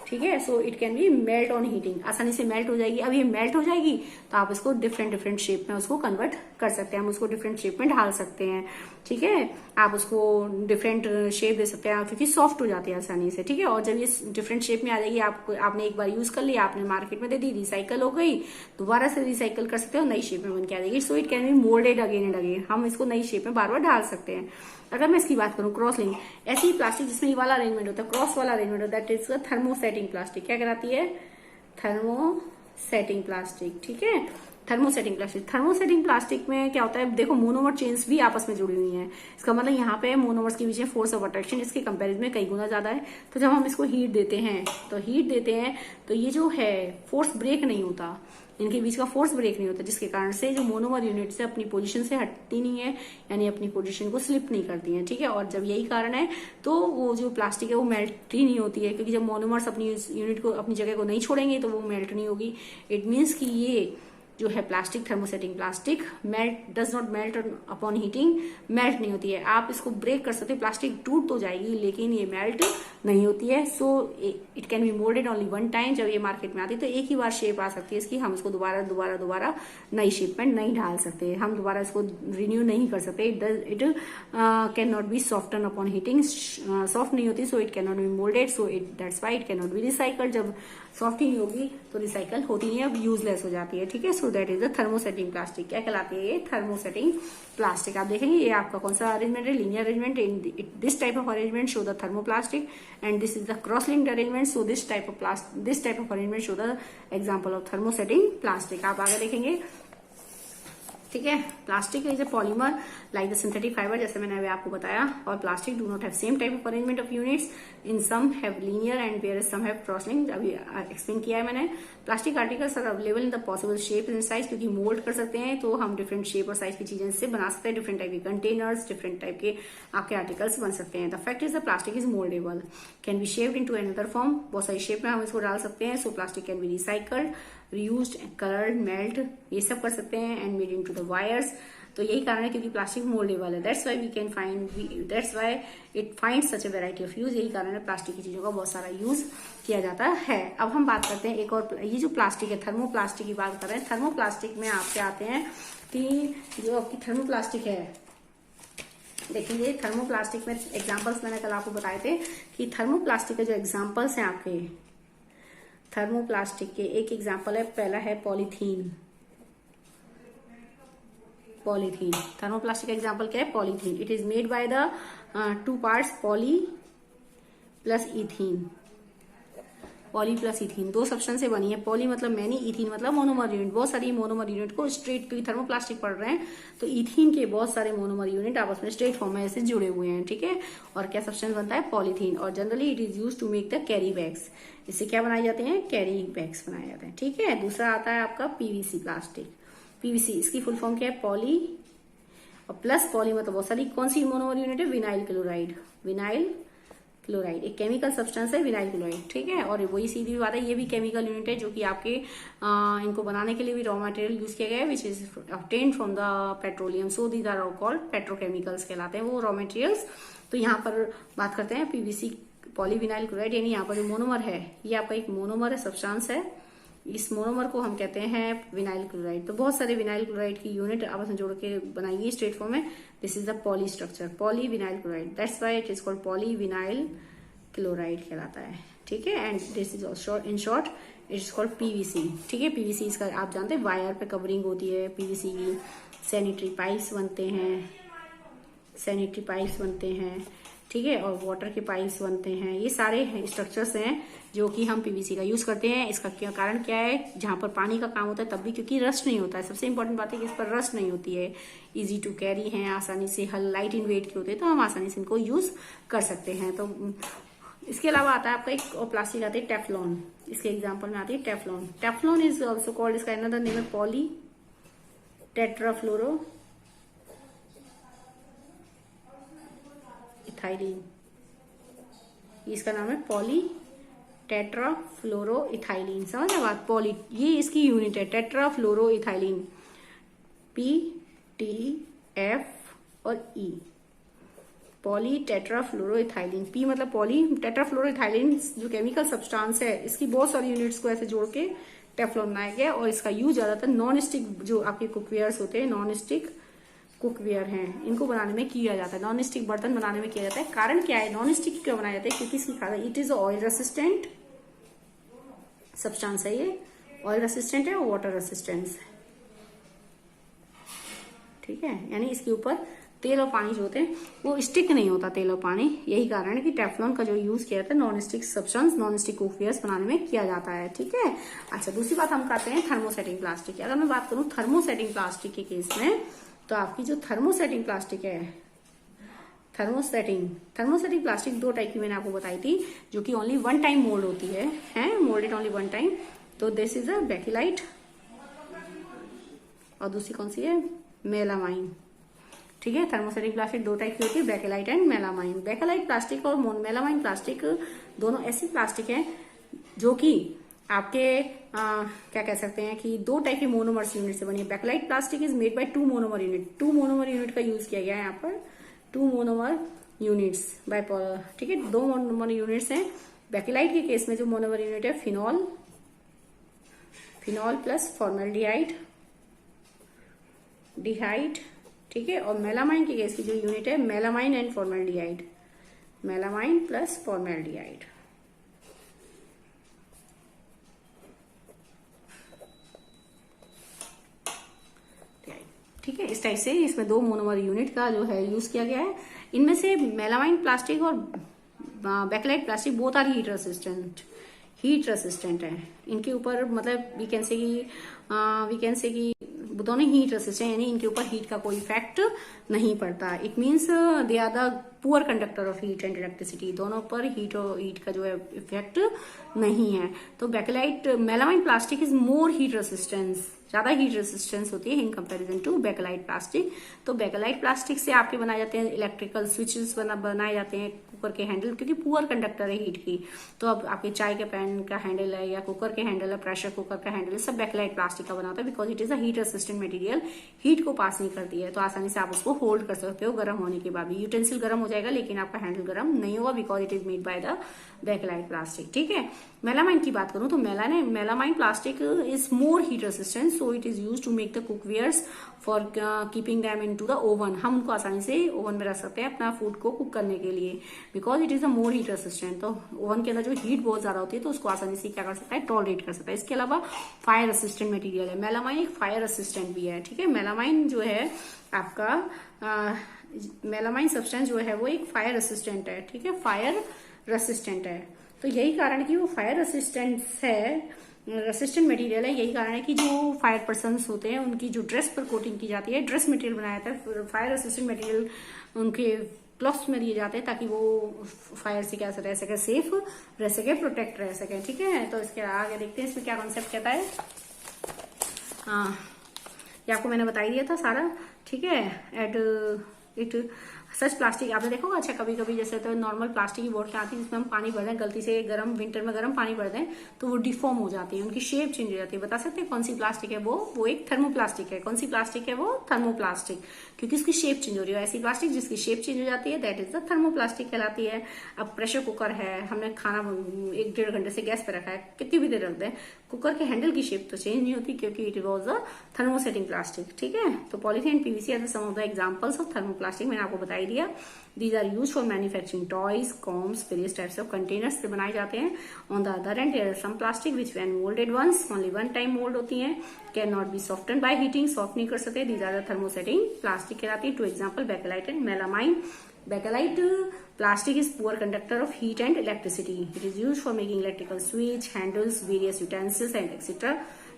ठीक है, so it can be melt on heating, आसानी से मेल्ट हो जाएगी। अब ये मेल्ट हो जाएगी तो आप इसको डिफरेंट शेप में उसको कन्वर्ट कर सकते हैं, हम उसको डिफरेंट शेप में ढाल सकते हैं। ठीक है, आप उसको डिफरेंट शेप दे सकते हैं क्योंकि सॉफ्ट हो जाती है आसानी से। ठीक है, और जब ये डिफरेंट शेप में आ जाएगी, आपने एक बार यूज कर लिया, आपने मार्केट में दे दी, रिसाइकल हो गई, दोबारा से रिसाइकल कर सकते हो, नई शेप में बन के आ जाएगी। So it can be moulded again and again, हम इसको नई शेप में बार बार ढाल सकते हैं। अगर मैं इसकी बात करूं क्रॉस लिंक, ऐसी प्लास्टिक जिसमें ये वाला अरेंजमेंट होता है, क्रॉस वाला अरेंजमेंट होता है, दैट इज थर्मोसेटिंग प्लास्टिक। क्या कहलाती है? Thermosetting plastic. ठीक है, थर्मोसेटिंग प्लास्टिक। थर्मोसेटिंग प्लास्टिक में क्या होता है? देखो मोनोमर चेन्स भी आपस में जुड़ी हुई हैं, इसका मतलब यहाँ पे मोनोमर्स के बीच में फोर्स ऑफ अट्रैक्शन इसके कंपैरिजन में कई गुना ज्यादा है। तो जब हम इसको हीट देते हैं तो ये जो है फोर्स ब्रेक नहीं होता, इनके बीच का फोर्स ब्रेक नहीं होता, जिसके कारण से जो मोनोमर यूनिट से अपनी पोजीशन से हटती नहीं है, यानी अपनी पोजीशन को स्लिप नहीं करती हैं। ठीक है, और जब यही कारण है तो वो जो प्लास्टिक है वो मेल्ट ही नहीं होती है, क्योंकि जब मोनोमर्स अपनी यूनिट को, अपनी जगह को नहीं छोड़ेंगे तो वो मेल्ट नहीं होगी। इट मीन्स कि ये जो है plastic, thermosetting plastic, melt does not melt upon heating, melt नहीं होती है। आप इसको ब्रेक कर सकते हैं, प्लास्टिक टूट तो जाएगी लेकिन ये मेल्ट नहीं होती है। So it can be moulded only one time. जब ये मार्केट में आती है तो एक ही बार शेप आ सकती है इसकी, हम इसको दोबारा नई शेप में नहीं ढाल सकते, हम दोबारा इसको रिन्यू नहीं कर सकते। It can not be soften upon heating, soft नहीं होती, so it can not be moulded, so that's why it can not be recycled. जब सॉफ्ट ही नहीं होगी तो रिसाइकल होती नहीं है, अब यूजलेस हो जाती है। ठीक है, so that is the thermosetting plastic. क्या कहलाती है ये? Thermosetting plastic. आप देखेंगे ये आपका कौन सा अरेंजमेंट है? Linear arrangement. In this type of arrangement show the thermoplastic and this is the cross linked arrangement, so this type of arrangement show the example of thermosetting plastic. आप आगे देखेंगे। ठीक है, plastic is a polymer like the synthetic fibre, जैसे मैंने अभी आपको बताया, और plastic do not have same type of arrangement of units, in some have linear and where some have cross linked. अभी एक्सप्लेन किया है मैंने। Plastic articles are available in the possible shape and size, क्योंकि mould कर सकते हैं तो हम डिफरेंट शेप और साइज की चीजें इससे बना सकते हैं, डिफरेंट टाइप के कंटेनर्स, डिफरेंट टाइप के आपके आर्टिकल्स बन सकते हैं। The fact is the plastic is mouldable, can be shaped into another form, बहुत सारी शेप में हम इसको डाल सकते हैं। सो plastic can be recycled, reused, coloured, melt, ये सब कर सकते हैं, and made into the wires. तो यही कारण है क्योंकि प्लास्टिक मोल्डेबल है, that's why it find such A variety of use. यही कारण है प्लास्टिक की चीजों का बहुत सारा यूज किया जाता है। अब हम बात करते हैं एक और, ये जो प्लास्टिक है, थर्मोप्लास्टिक की बात कर रहे हैं। थर्मोप्लास्टिक में आपके आते हैं कि जो आपकी थर्मोप्लास्टिक है, देखिए थर्मोप्लास्टिक में एग्जाम्पल्स मैंने कल आपको बताए थे कि थर्मोप्लास्टिक के जो एग्जाम्पल्स हैं आपके थर्मोप्लास्टिक के, एक एग्जाम्पल है, पहला है पॉलीथीन। थर्मोप्लास्टिक का एग्जाम्पल क्या है? Polythene. It is made by the two parts, poly plus ethene. Poly plus ethene, दो सब्सटेंस से बनी है। पॉली मतलब मैनी, इथीन मतलब मोनोमर यूनिट। बहुत सारी मोनोमर यूनिट को स्ट्रेट, क्योंकि थर्मोप्लास्टिक पढ़ रहे हैं तो इथीन के बहुत सारे मोनोमर यूनिट आपस में स्ट्रेट फॉर्म में ऐसे जुड़े हुए हैं, ठीक है। और क्या सब्सटेंस बनता है? पॉलीथीन। और generally it is use to make the carry bags, इससे क्या बनाए जाते हैं? कैरी बैग्स बनाए जाते हैं, ठीक है। दूसरा आता है आपका पीवीसी प्लास्टिक। पीवीसी इसकी फुल फॉर्म क्या है? पॉली और प्लस पॉली मतलब बहुत सारी, कौन सी मोनोमर यूनिट है? Vinyl chloride. विनाइल क्लोराइड एक केमिकल सब्सटेंस है, विनाइल क्लोराइड, ठीक है। और वही सीधी बात है, ये भी केमिकल यूनिट है जो कि आपके इनको बनाने के लिए भी रॉ मटेरियल यूज किया गया है, which is obtained from the petroleum, so these are called petrochemicals कहलाते हैं वो रॉ मटेरियल्स। तो यहाँ पर बात करते हैं पीवीसी पॉलीविनाइल क्लोराइड, यानी यहाँ पर जो मोनोमर है ये आपका एक मोनोमर है, सब्सटेंस है। इस मोनोमर को हम कहते हैं विनाइल क्लोराइड। तो बहुत सारे विनाइल क्लोराइड की यूनिट आपस में जोड़ के बनाई स्ट्रेट फॉर्म में। This is the poly structure, poly vinyl chloride, that's why it is called poly vinyl chloride कहलाता है, ठीक है। And this is in short it is called PVC, ठीक है। पीवीसी इसका आप जानते हैं वायर पे कवरिंग होती है पीवीसी की। सैनिटरी पाइप्स बनते हैं, सैनिटरी पाइप्स बनते हैं, ठीक है। और वाटर के पाइप्स बनते हैं। ये सारे स्ट्रक्चर्स हैं जो कि हम पीवीसी का यूज करते हैं। इसका क्या कारण क्या है? जहां पर पानी का काम होता है तब भी, क्योंकि रस्ट नहीं होता है। सबसे इंपॉर्टेंट बात है कि इस पर रस्ट नहीं होती है, इजी टू कैरी है, आसानी से हल लाइट इन वेट के होते हैं, तो हम आसानी से इनको यूज कर सकते हैं। तो इसके अलावा आता है आपका एक और प्लास्टिक आती है टेफ्लॉन। इसके एग्जाम्पल में आती है Teflon. Teflon is also called, इसका अनदर नेम है पॉली टेट्राफ्लोरो इथाइलिन। इसका नाम है पॉली टेट्राफ्लोरो इथाइलिन। समझ रहे बात? पॉली ये इसकी यूनिट है, टेट्राफ्लोरो इथाइलिन, PTF और E। Poly tetrafluoro ethylene, P मतलब पॉली, टेट्राफ्लोरो इथाइलिन जो केमिकल सब्सटेंस है, इसकी बहुत सारी यूनिट्स को ऐसे जोड़ के टेफ्लॉन बनाया गया। और इसका यूज ज्यादातर नॉन स्टिक जो आपके कुकवेयर्स होते हैं, नॉन स्टिक कुकवेयर हैं, इनको बनाने में किया जाता है। नॉन स्टिक बर्तन बनाने में किया जाता है। कारण क्या है नॉन स्टिक क्यों बनाया जाता है? क्योंकि इसकी खासियत, it is oil resistant substance है, ये ऑयल रेसिस्टेंट है और वाटर रेसिस्टेंट है, ठीक है। यानी इसके ऊपर तेल और पानी जो होते हैं वो स्टिक नहीं होता, तेल और पानी। यही कारण है कि टेफ्लॉन का जो यूज किया जाता है non stick substance, non stick cookwares बनाने में किया जाता है, ठीक है। अच्छा, दूसरी बात हम करते हैं थर्मोसेटिंग प्लास्टिक। अगर मैं बात करूं थर्मोसेटिंग प्लास्टिक के केस में, तो आपकी जो थर्मोसेटिंग प्लास्टिक है, थर्मोसेटिंग प्लास्टिक दो टाइप की मैंने आपको बताई थी, जो कि ओनली वन टाइम मोल्ड होती है मोल्डेड ओनली वन टाइम। तो दिस इज अ बेकेलाइट और दूसरी कौन सी है? मेलामाइन, ठीक है। थर्मोसेटिक प्लास्टिक दो टाइप की होती है, bakelite and melamine. Bakelite plastic और मेलामाइन प्लास्टिक दोनों ऐसी प्लास्टिक हैं जो कि आपके क्या कह सकते हैं कि दो टाइप के मोनोमर्स यूनिट से बनी है। Bakelite plastic is made by two monomer unit, two monomer unit का यूज किया गया है यहाँ पर, टू मोनोमर यूनिट्स बाय, ठीक है। दो मोनोमर यूनिट्स हैं। बेकेलाइट के केस में जो मोनोमर यूनिट है फिनॉल प्लस फॉर्मेल्डिहाइड, ठीक है। और मेलामाइन के केस की जो यूनिट है melamine and formaldehyde, melamine plus formaldehyde, ठीक है। इस टाइप से इसमें दो मोनोमर यूनिट का जो है यूज किया गया है। इनमें से मेलामाइन प्लास्टिक और bakelite plastic both are heat resistant है। इनके ऊपर मतलब वी कैन से कि दोनों हीट रेसिस्टेंट, यानी इनके ऊपर हीट का कोई इफेक्ट नहीं पड़ता। It means they are the poor conductor of heat and electricity, दोनों पर हीट का जो है इफेक्ट नहीं है। तो bakelite melamine plastic is more heat resistance, ज्यादा हीट रेसिस्टेंस होती है in comparison to bakelite plastic. तो बेकेलाइट प्लास्टिक से आपके बनाए जाते हैं इलेक्ट्रिकल स्विचेस बनाए जाते हैं, कुकर के हैंडल, क्योंकि पुअर कंडक्टर है हीट की। तो अब आपके चाय के पैन का हैंडल है या कुकर के हैंडल है, प्रेशर कुकर का हैंडल है, सब बेकेलाइट प्लास्टिक का बना होता है, because it is a heat resistant material, heat को पास नहीं करती है। तो आसानी से आप उसको होल्ड कर सकते हो गर्म होने के बाद भी। यूटेंसिल गर्म हो जाएगा लेकिन आपका हैंडल गर्म नहीं होगा, because it is made by the bakelite plastic, ठीक है। मेलामाइन की बात करूं तो melamine plastic is more heat resistant, so it is use to make the cookwares for keeping them into the oven. हम उनको आसानी से ओवन में रख सकते हैं अपना फूड को कुक करने के लिए, because it is a more heat resistant. तो ओवन के अंदर जो हीट बहुत ज्यादा होती है तो उसको आसानी से क्या कर सकता है, टॉलरेट कर सकता है। इसके अलावा फायर रेसिस्टेंट मटेरियल है, मेलामाइन एक फायर रेसिस्टेंट भी है, ठीक है। मेलामाइन जो है आपका मेलामाइन सब्सटेंस जो है वो एक फायर रेसिस्टेंट है, ठीक है, फायर रेसिस्टेंट है। तो यही कारण है कि वो फायर रेसिस्टेंट मटेरियल है। यही कारण है कि जो फायर पर्सन होते हैं उनकी जो ड्रेस पर कोटिंग की जाती है, ड्रेस मटेरियल बनाया जाता है, फायर रेसिस्टेंट मटेरियल उनके क्लॉथ्स में दिए जाते हैं ताकि वो फायर से क्या रह सके, सेफ रह सके, प्रोटेक्ट रह सके। ठीक है, तो इसके आगे देखते हैं इसमें क्या कॉन्सेप्ट कहता है। हाँ, ये आपको मैंने बता ही दिया था सारा। ठीक है, एट इट सच प्लास्टिक आपने देखा होगा। अच्छा, कभी कभी जैसे तो नॉर्मल प्लास्टिक की बोतलें आती है जिसमें हम पानी भर दें, गलती से गर्म विंटर में गर्म पानी भर दें तो वो डिफॉर्म हो जाती है, उनकी शेप चेंज हो जाती है। बता सकते हैं कौन सी प्लास्टिक है वो एक थर्मोप्लास्टिक है। कौन सी प्लास्टिक है वो? थर्मोप्लास्टिक, क्योंकि उसकी शेप चेंज हो रही है। ऐसी प्लास्टिक जिसकी शेप चेंज हो जाती है दैट इज द थर्मोप्लास्टिक कहलाती है। अब प्रेशर कुकर है, हमने खाना 1-1.5 घंटे से गैस पे रखा है, कितनी भी देर रख दें, कुकर के हैंडल की शेप तो चेंज नहीं होती क्योंकि it was a thermosetting plastic. ठीक है, तो polythene and PVC are some of the examples of thermoplastic. मैंने आपको बता ही दिया। These are used for manufacturing toys, combs, various types of containers से बनाए जाते हैं। On the other hand, there are some plastic which when molded once, only one time mold होती हैं, cannot be softened by heating, soft नहीं कर सकते। These are the thermosetting plastic कहलाती है। To example, bakelite and melamine. Bakelite plastic is poor conductor of heat and electricity. It is used for making electrical switch, handles, various utensils and etc.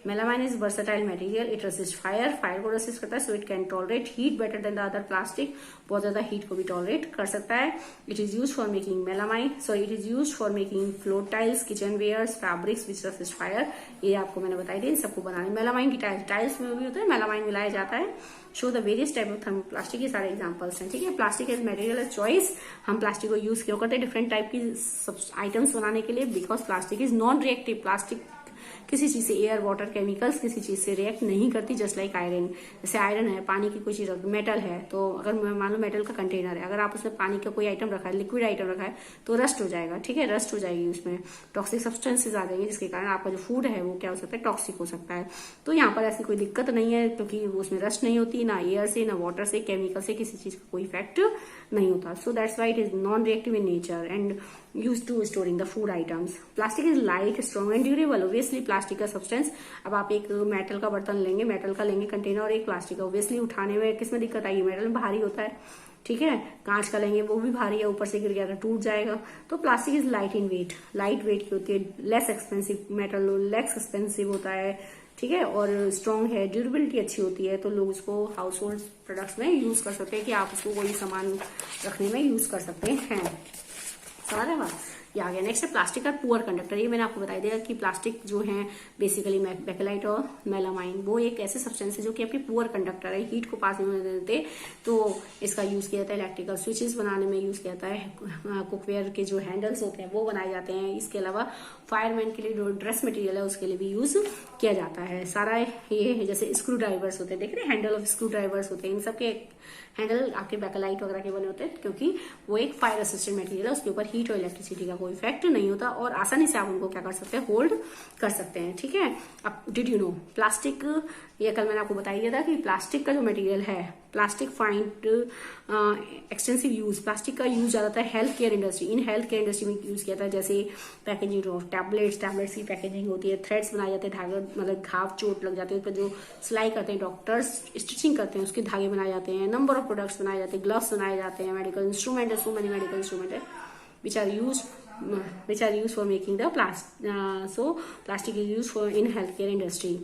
Melamine is versatile material. It resists fire. Fire को resist करता है, so it can tolerate heat better than the other plastic. बहुत ज्यादा heat को भी tolerate कर सकता है। It is used for making melamine. So it is used for making floor tiles, kitchenwares, fabrics which resist fire. ये आपको मैंने बताई थी, इन सबको बनाने। मेलामाइन की टाइल्स में भी होता है, मेलामाइन मिलाया जाता है। Show the various type of thermoplastic, ये सारे एग्जांपल्स हैं। ठीक है, plastic as material as choice. हम प्लास्टिक को यूज क्यों करते हैं डिफरेंट टाइप की आइटम्स बनाने के लिए? Because plastic is non reactive. Plastic किसी चीज से, एयर, वाटर, केमिकल्स किसी चीज से रिएक्ट नहीं करती। जस्ट लाइक आयरन, जैसे आयरन है, पानी की कोई चीज, मेटल है, तो अगर मान लो मेटल का कंटेनर है, अगर आप उसमें पानी का कोई आइटम रखा है, लिक्विड आइटम रखा है, तो रस्ट हो जाएगा। ठीक है, रस्ट हो जाएगी, उसमें टॉक्सिक सब्सटेंसेज आ जाएंगे जिसके कारण आपका जो फूड है वो क्या हो सकता है, टॉक्सिक हो सकता है। तो यहाँ पर ऐसी कोई दिक्कत नहीं है क्योंकि उसमें रस्ट नहीं होती, ना एयर से, ना वाटर से, केमिकल से किसी चीज का कोई इफेक्ट नहीं होता। So that's why it is non reactive in nature and used to storing the food items. Plastic is light, strong and durable. Obviously plastic का substance, अब आप एक मेटल का बर्तन लेंगे, मेटल का लेंगे कंटेनर और एक प्लास्टिक का, ऑब्वियसली उठाने में किसमें दिक्कत आएगी? मेटल में भारी होता है। ठीक है, कांच का लेंगे वो भी भारी है, ऊपर से गिर गया तो टूट जाएगा। तो plastic is light in weight, light weight की होती है, less expensive, metal less expensive होता है। ठीक है, और स्ट्रॉन्ग है, ड्यूरेबिलिटी अच्छी होती है, तो लोग उसको हाउस होल्ड प्रोडक्ट्स में यूज कर सकते हैं कि आप उसको कोई सामान रखने में यूज कर सकते हैं। समझ रहे हैं? ये आ गया। नेक्स्ट है प्लास्टिक का पुअर कंडक्टर। ये मैंने आपको बताई दिया कि प्लास्टिक जो है बेसिकली बेकेलाइट और मेलामाइन, वो एक ऐसे सब्सटेंस है जो कि आपकी पुअर कंडक्टर है, हीट को पास नहीं होने देते। तो इसका यूज किया जाता है इलेक्ट्रिकल स्विचेस बनाने में, यूज किया जाता है कुकवेयर के जो हैंडल्स होते हैं वो बनाए जाते हैं। इसके अलावा फायरमैन के लिए जो ड्रेस मटेरियल है उसके लिए भी यूज किया जाता है। सारा ये है, जैसे स्क्रू ड्राइवर्स होते हैं, देख रहे हैं, हैंडल ऑफ स्क्रू ड्राइवर्स होते हैं, इन सबके हैंडल आपके बेकेलाइट वगैरह के बने होते हैं क्योंकि वो एक फायर रेसिस्टेंट मटेरियल है, उसके ऊपर हीट और इलेक्ट्रिसिटी का कोई इफेक्ट नहीं होता और आसानी से आप उनको क्या कर सकते हैं, होल्ड कर सकते हैं। ठीक है, अब डिड यू नो प्लास्टिक, ये कल मैंने आपको बताई दिया था कि प्लास्टिक का जो मटेरियल है, plastic find extensive use, plastic का यूज ज्यादातर health care industry, in health care industry में यूज किया था। जैसे पैकेजिंग ऑफ टैबलेट्स की पैकेजिंग होती है, थ्रेड्स बनाए जाते हैं, धागे, मतलब घाव चोट लग जाती है उस पर जो सिलाई करते हैं डॉक्टर्स, स्टिचिंग करते हैं, उसके धागे बनाए जाते हैं, नंबर ऑफ प्रोडक्ट्स बनाए जाते हैं, ग्लव्स बनाए जाते हैं, मेडिकल इंस्ट्रूमेंट है, सो मेनी मेडिकल इंस्ट्रूमेंट है which are used for making the plastic is used for in healthcare industry.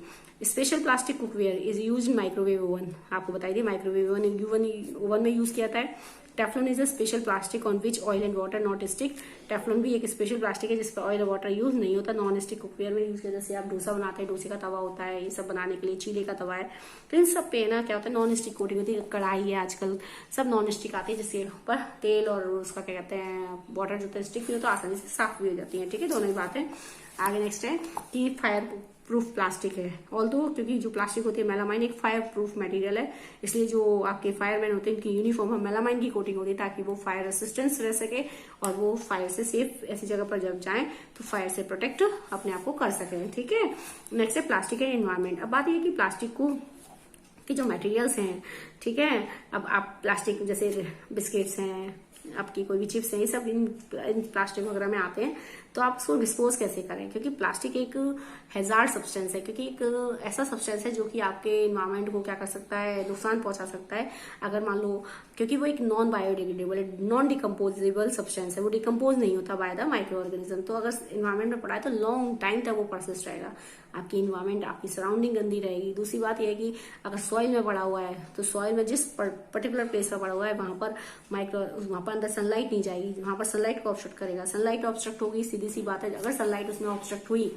Special plastic cookware is use in microwave oven, आपको बताई दी माइक्रोवेव ओवन में यूज किया जाता है। Teflon is a special plastic on which oil and water not stick. Teflon भी एक special plastic है जिसपे ऑयल और वाटर यूज नहीं होता, नॉन स्टिक कुकवेयर में यूज किया। जैसे आप डोसा बनाते हैं, डोसे का तवा होता है, ये सब बनाने के लिए चीले का तवा है, तो इन सब पे ना क्या होता है, नॉन स्टिक कोटिंग होती है। कढ़ाई है, आजकल सब नॉन स्टिक आती है जिसके ऊपर तेल और उसका क्या कहते हैं वाटर जो है स्टिक नहीं होता, आसानी से साफ भी हो जाती है। ठीक है, दोनों ही बातें। आगे नेक्स्ट है कि फायर प्रूफ प्लास्टिक है, ऑल्दो क्योंकि जो प्लास्टिक होती है मेलामाइन एक फायर प्रूफ मटेरियल है, इसलिए जो आपके फायरमैन होते हैं उनकी यूनिफॉर्म में मेलामाइन की कोटिंग होती है ताकि वो फायर रेसिस्टेंस रह सके और वो फायर से सेफ ऐसी जगह पर जब जाएं तो फायर से प्रोटेक्ट अपने आप को कर सके। ठीक है, नेक्स्ट है प्लास्टिक एंड एनवायरमेंट। अब बात यह कि प्लास्टिक को की जो मटेरियल्स हैं, ठीक है, अब आप प्लास्टिक जैसे बिस्किट्स हैं, आपकी कोई भी चिप्स हैं, ये सब इन प्लास्टिक वगैरह में आते हैं। तो आप उसको डिस्पोज कैसे करें, क्योंकि प्लास्टिक एक हैजार्ड सब्सटेंस है, क्योंकि एक ऐसा सब्सटेंस है जो कि आपके इन्वायरमेंट को क्या कर सकता है, नुकसान पहुंचा सकता है। अगर मान लो, क्योंकि वो एक non biodegradable, non decomposable substance है, वो डिकम्पोज नहीं होता बाय द माइक्रो ऑर्गेनिज्म। तो अगर इन्वायरमेंट में पड़ा है तो लॉन्ग टाइम तक वो परसिस्ट रहेगा। आपकी इन्वायरमेंट, आपकी सराउंडिंग गंदी रहेगी। दूसरी बात यह है कि अगर सॉइल में पड़ा हुआ है तो सॉइल में जिस पर्टिकुलर प्लेस पर पड़ा हुआ है वहां पर अंदर सनलाइट नहीं जाएगी, वहां पर सनलाइट को ऑब्स्ट्रक्ट करेगा। सनलाइट ऑब्स्ट्रक्ट होगी, सीधी सी बात है, अगर सनलाइट उसमें ऑब्स्ट्रक्ट हुई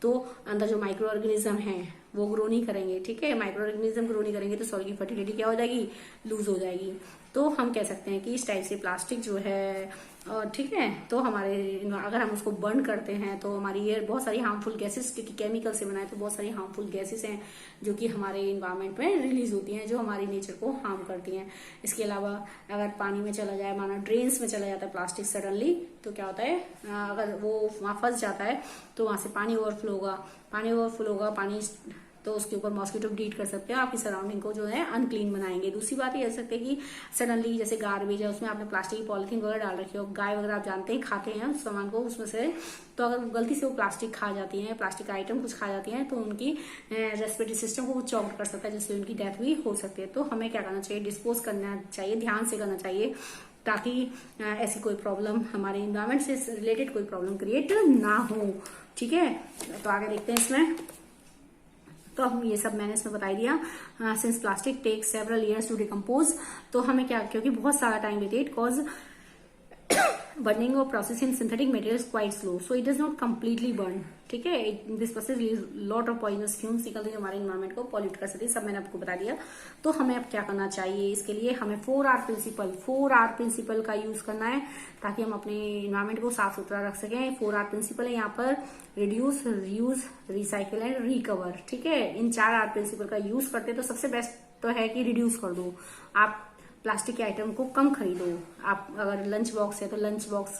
तो अंदर जो माइक्रो ऑर्गेनिज्म है वो ग्रो नहीं करेंगे। ठीक है, माइक्रो ऑर्गेनिज्म ग्रो नहीं करेंगे तो सॉइल की फर्टिलिटी क्या हो जाएगी, लूज हो जाएगी। तो हम कह सकते हैं कि इस टाइप से प्लास्टिक जो है, और ठीक है, तो हमारे अगर हम उसको बर्न करते हैं तो हमारी एयर बहुत सारी हार्मफुल गैसेस, क्योंकि केमिकल से बनाए तो बहुत सारी हार्मफुल गैसेस हैं जो कि हमारे इन्वायरमेंट में रिलीज होती हैं, जो हमारी नेचर को हार्म करती हैं। इसके अलावा अगर पानी में चला जाए, माना ड्रेन्स में चला जाता है प्लास्टिक सडनली, तो क्या होता है, अगर वो वहां फंस जाता है तो वहां से पानी ओवरफ्लो होगा, पानी तो उसके ऊपर मॉस्किटो ब्रीड कर सकते हैं, आपकी सराउंडिंग को जो है अनक्लीन बनाएंगे। दूसरी बात ये हो सकती है कि सडनली जैसे गार्बेज है, उसमें आपने प्लास्टिक की पॉलिथीन वगैरह डाल रखी हो, गाय वगैरह आप जानते हैं खाते हैं उस सामान को उसमें से, तो अगर गलती से वो प्लास्टिक खा जाती है, प्लास्टिक का आइटम कुछ खा जाती है, तो उनकी रेस्पिरेटरी सिस्टम को चॉक कर सकता है, जिससे उनकी डेथ भी हो सकती है। तो हमें क्या करना चाहिए, डिस्पोज करना चाहिए, ध्यान से करना चाहिए, ताकि ऐसी कोई प्रॉब्लम, हमारे इन्वायरमेंट से रिलेटेड कोई प्रॉब्लम क्रिएट ना हो। ठीक है, तो आगे देखते हैं इसमें। तो हम ये सब मैंने इसमें बता दिया। Since plastic take several years to decompose, तो हमें क्या, क्योंकि बहुत सारा टाइम लेते it cause burning or processing synthetic materials quite slow, so it does not completely burn. ठीक है, this process lot of poisonous fumes निकलते हैं, हमारे इन्वायरमेंट को पॉल्यूट कर सकते हैं, सब मैंने आपको बता दिया। तो हमें अब क्या करना चाहिए, इसके लिए हमें 4R प्रिंसिपल का यूज करना है, ताकि हम अपने इन्वायरमेंट को साफ सुथरा रख सकें। 4R प्रिंसिपल है यहाँ पर, reduce, reuse, recycle and recover. ठीक है, इन 4R प्रिंसिपल का यूज करते हैं तो सबसे बेस्ट तो है कि रिड्यूस कर दो, आप प्लास्टिक के आइटम को कम खरीदो। आप अगर लंच बॉक्स है तो लंच बॉक्स,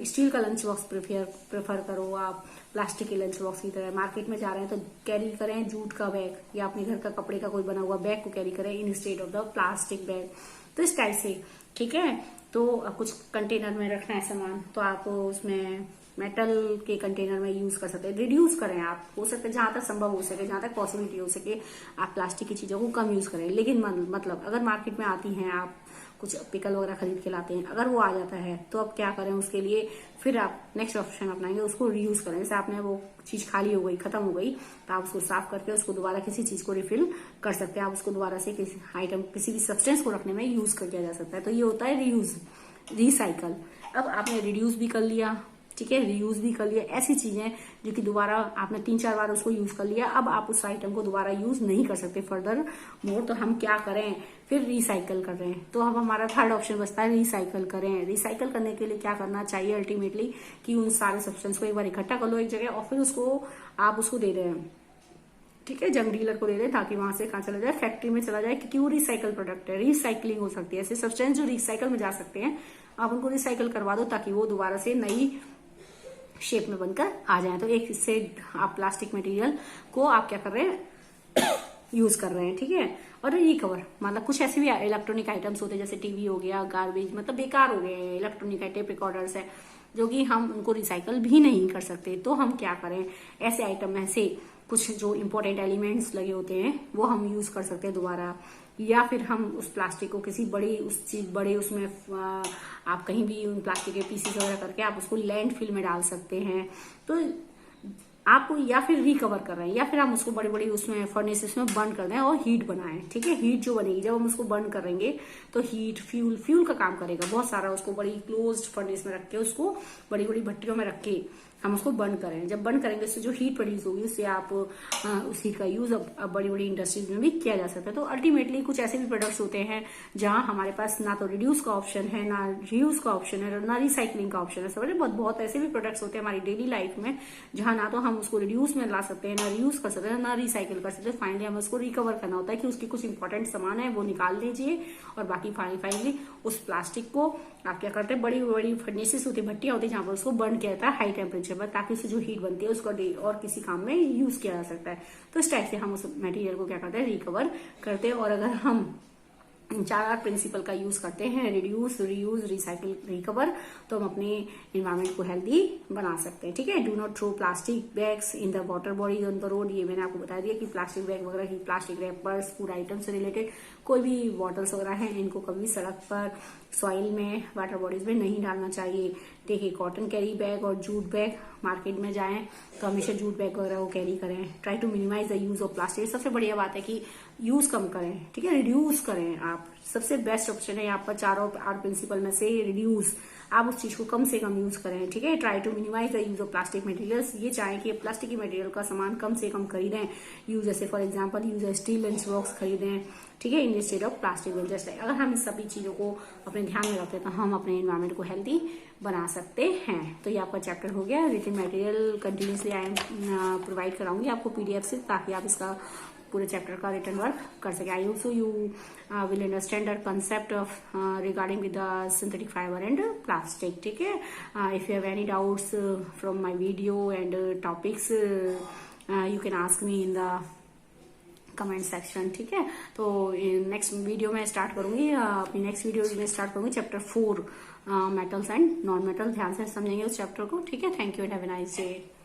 स्टील का लंच बॉक्स प्रेफर करो, आप प्लास्टिक के लंच बॉक्स की तरह। मार्केट में जा रहे हैं तो कैरी करें जूट का बैग, या अपने घर का कपड़े का कोई बना हुआ बैग को कैरी करें instead of the plastic bag. तो इस टाइप से, ठीक है, तो कुछ कंटेनर में रखना है सामान तो आप उसमें मेटल के कंटेनर में यूज कर सकते हैं। रिड्यूस करें आप, हो सकता है जहां तक संभव हो सके, जहां तक पॉसिबिलिटी हो सके, आप प्लास्टिक की चीजों को कम यूज करें। लेकिन मतलब अगर मार्केट में आती हैं, आप कुछ पिकल वगैरह खरीद के लाते हैं, अगर वो आ जाता है तो अब क्या करें, उसके लिए फिर आप नेक्स्ट ऑप्शन अपनाएंगे, उसको रीयूज करें। जैसे आपने वो चीज खाली हो गई, खत्म हो गई, तो आप उसको साफ करके उसको दोबारा किसी चीज को रिफिल कर सकते हैं। आप उसको दोबारा से किसी आइटम, किसी भी सब्सटेंस को रखने में यूज कर दिया जा सकता है। तो ये होता है रीयूज, रिसाइकल। अब आपने रिड्यूस भी कर लिया, ठीक है, रीयूज भी कर लिया, ऐसी चीजें जो कि दोबारा आपने 3-4 बार उसको यूज कर लिया, अब आप उस आइटम को दोबारा यूज नहीं कर सकते फर्दर मोर। तो हम क्या करें, फिर रिसाइकल कर रहे हैं। तो अब हमारा थर्ड ऑप्शन बचता है रिसाइकल करें। रिसाइकल करने के लिए क्या करना चाहिए अल्टीमेटली, कि उन सारे सब्सटेंस को एक बार इकट्ठा कर लो एक जगह, और फिर उसको आप उसको दे रहे हैं, ठीक है, जंग डीलर को दे दें, ताकि वहां से कहाँ चला जाए, फैक्ट्री में चला जाए, क्योंकि वो रिसाइकल प्रोडक्ट है, रिसाइकलिंग हो सकती है। ऐसे सब्सटेंस जो रिसाइकल में जा सकते हैं, आप उनको रिसाइकल करवा दो, ताकि वो दोबारा से नई शेप में बनकर आ जाए। तो एक इससे आप प्लास्टिक मटेरियल को आप क्या कर रहे हैं, यूज कर रहे हैं, ठीक है। और रिकवर, मतलब कुछ ऐसे भी इलेक्ट्रॉनिक आइटम्स होते हैं, जैसे टीवी हो गया, गार्बेज, मतलब बेकार हो गए इलेक्ट्रॉनिक टेप रिकॉर्डर्स है, जो कि हम उनको रिसाइकल भी नहीं कर सकते। तो हम क्या करें, ऐसे आइटम में से कुछ जो इंपॉर्टेंट एलिमेंट्स लगे होते हैं वो हम यूज कर सकते हैं दोबारा, या फिर हम उस प्लास्टिक को किसी बड़े उसमें आप कहीं भी उन प्लास्टिक के पीसेस वगैरह करके आप उसको लैंडफिल में डाल सकते हैं। तो आप या फिर रिकवर कर रहे हैं, या फिर हम उसको बड़ी उसमें फर्नेसेस में बर्न कर दें और हीट बनाएं, ठीक है। हीट जो बनेगी, जब हम उसको बर्न करेंगे तो हीट फ्यूल का काम करेगा बहुत सारा। उसको बड़ी क्लोज्ड फर्नेस में रख के, उसको बड़ी भट्टियों में रख के हम उसको बर्न करें। जब बर्न करेंगे उससे जो हीट प्रोड्यूस होगी, उससे आप उस हीट का यूज अब बड़ी इंडस्ट्रीज में भी किया जा सकता है। तो अल्टीमेटली कुछ ऐसे भी प्रोडक्ट्स होते हैं जहां हमारे पास ना तो रिड्यूस का ऑप्शन है, ना रीयूज का ऑप्शन है, ना रिसाइकलिंग का ऑप्शन है। समझे, बहुत ऐसे भी प्रोडक्ट्स होते हैं हमारी डेली लाइफ में जहां ना तो हम उसको रिड्यूस में ला सकते हैं, ना रीयूज कर सकते हैं, ना रिसाइकिल कर सकते हैं। फाइनली हमें उसको रिकवर करना होता है कि उसकी कुछ इंपॉर्टेंट सामान है वो निकाल दीजिए, और बाकी फाइनली उस प्लास्टिक को आप क्या करते हैं, बड़ी फर्नेसेस होती है, भट्टियां होती है, जहां पर उसको बर्न किया जाता है हाई टेम्परेचर पर, ताकि उससे जो हीट बनती है उसको और किसी काम में यूज किया जा सकता है। तो इस टाइप से हम उस मटेरियल को क्या करते हैं, रिकवर करते हैं। और अगर हम चार प्रिंसिपल का यूज करते हैं, रिड्यूस, रीयूज, रिसाइकिल, रिकवर, तो हम अपने इन्वायरमेंट को हेल्दी बना सकते हैं। ठीक है। Do not throw plastic bags in the water bodies on the road. ये मैंने आपको बता दिया कि प्लास्टिक बैग वगैरह की, प्लास्टिक रैपर्स, फूड आइटम से रिलेटेड कोई भी बॉटल्स वगैरह हैं, इनको कभी सड़क पर, सॉइल में, वाटर बॉडीज में नहीं डालना चाहिए। देखिए, कॉटन कैरी बैग और जूट बैग, मार्केट में जाएं तो हमेशा जूट बैग वगैरह वो कैरी करें। Try to minimize the use of plastic. सबसे बढ़िया बात है कि यूज कम करें। ठीक है, रिड्यूस करें आप, सबसे बेस्ट ऑप्शन है यहाँ पर चारों 8 प्रिंसिपल में से रिड्यूस। आप उस चीज को कम से कम यूज करें। ठीक है। Try to minimize the use of plastic materials. ये चाहें कि प्लास्टिक की मटेरियल का सामान कम से कम खरीदें। यूज जैसे for example use steel lunch box खरीदें। ठीक है, इंस्टेड ऑफ प्लास्टिक वेल्स। अगर हम इस सभी चीजों को अपने ध्यान में रखते हैं तो हम अपने एनवायरमेंट को हेल्दी बना सकते हैं। तो ये आपका चैप्टर हो गया। Written material continuously I am provide कराऊंगी आपको PDF से, ताकि आप इसका पूरे चैप्टर का रिटर्न वर्क कर सके। I hope so you will understand the concept of regarding with the synthetic fibre and plastic. ठीक है। If you have any doubts from my video and topics, you can ask me in the comment section. ठीक है। तो next video में start करूंगी, अपनी next video में start करूंगी chapter 4 metals and non metal. ध्यान से समझेंगे उस चैप्टर को। ठीक है। Thank you and have a nice day.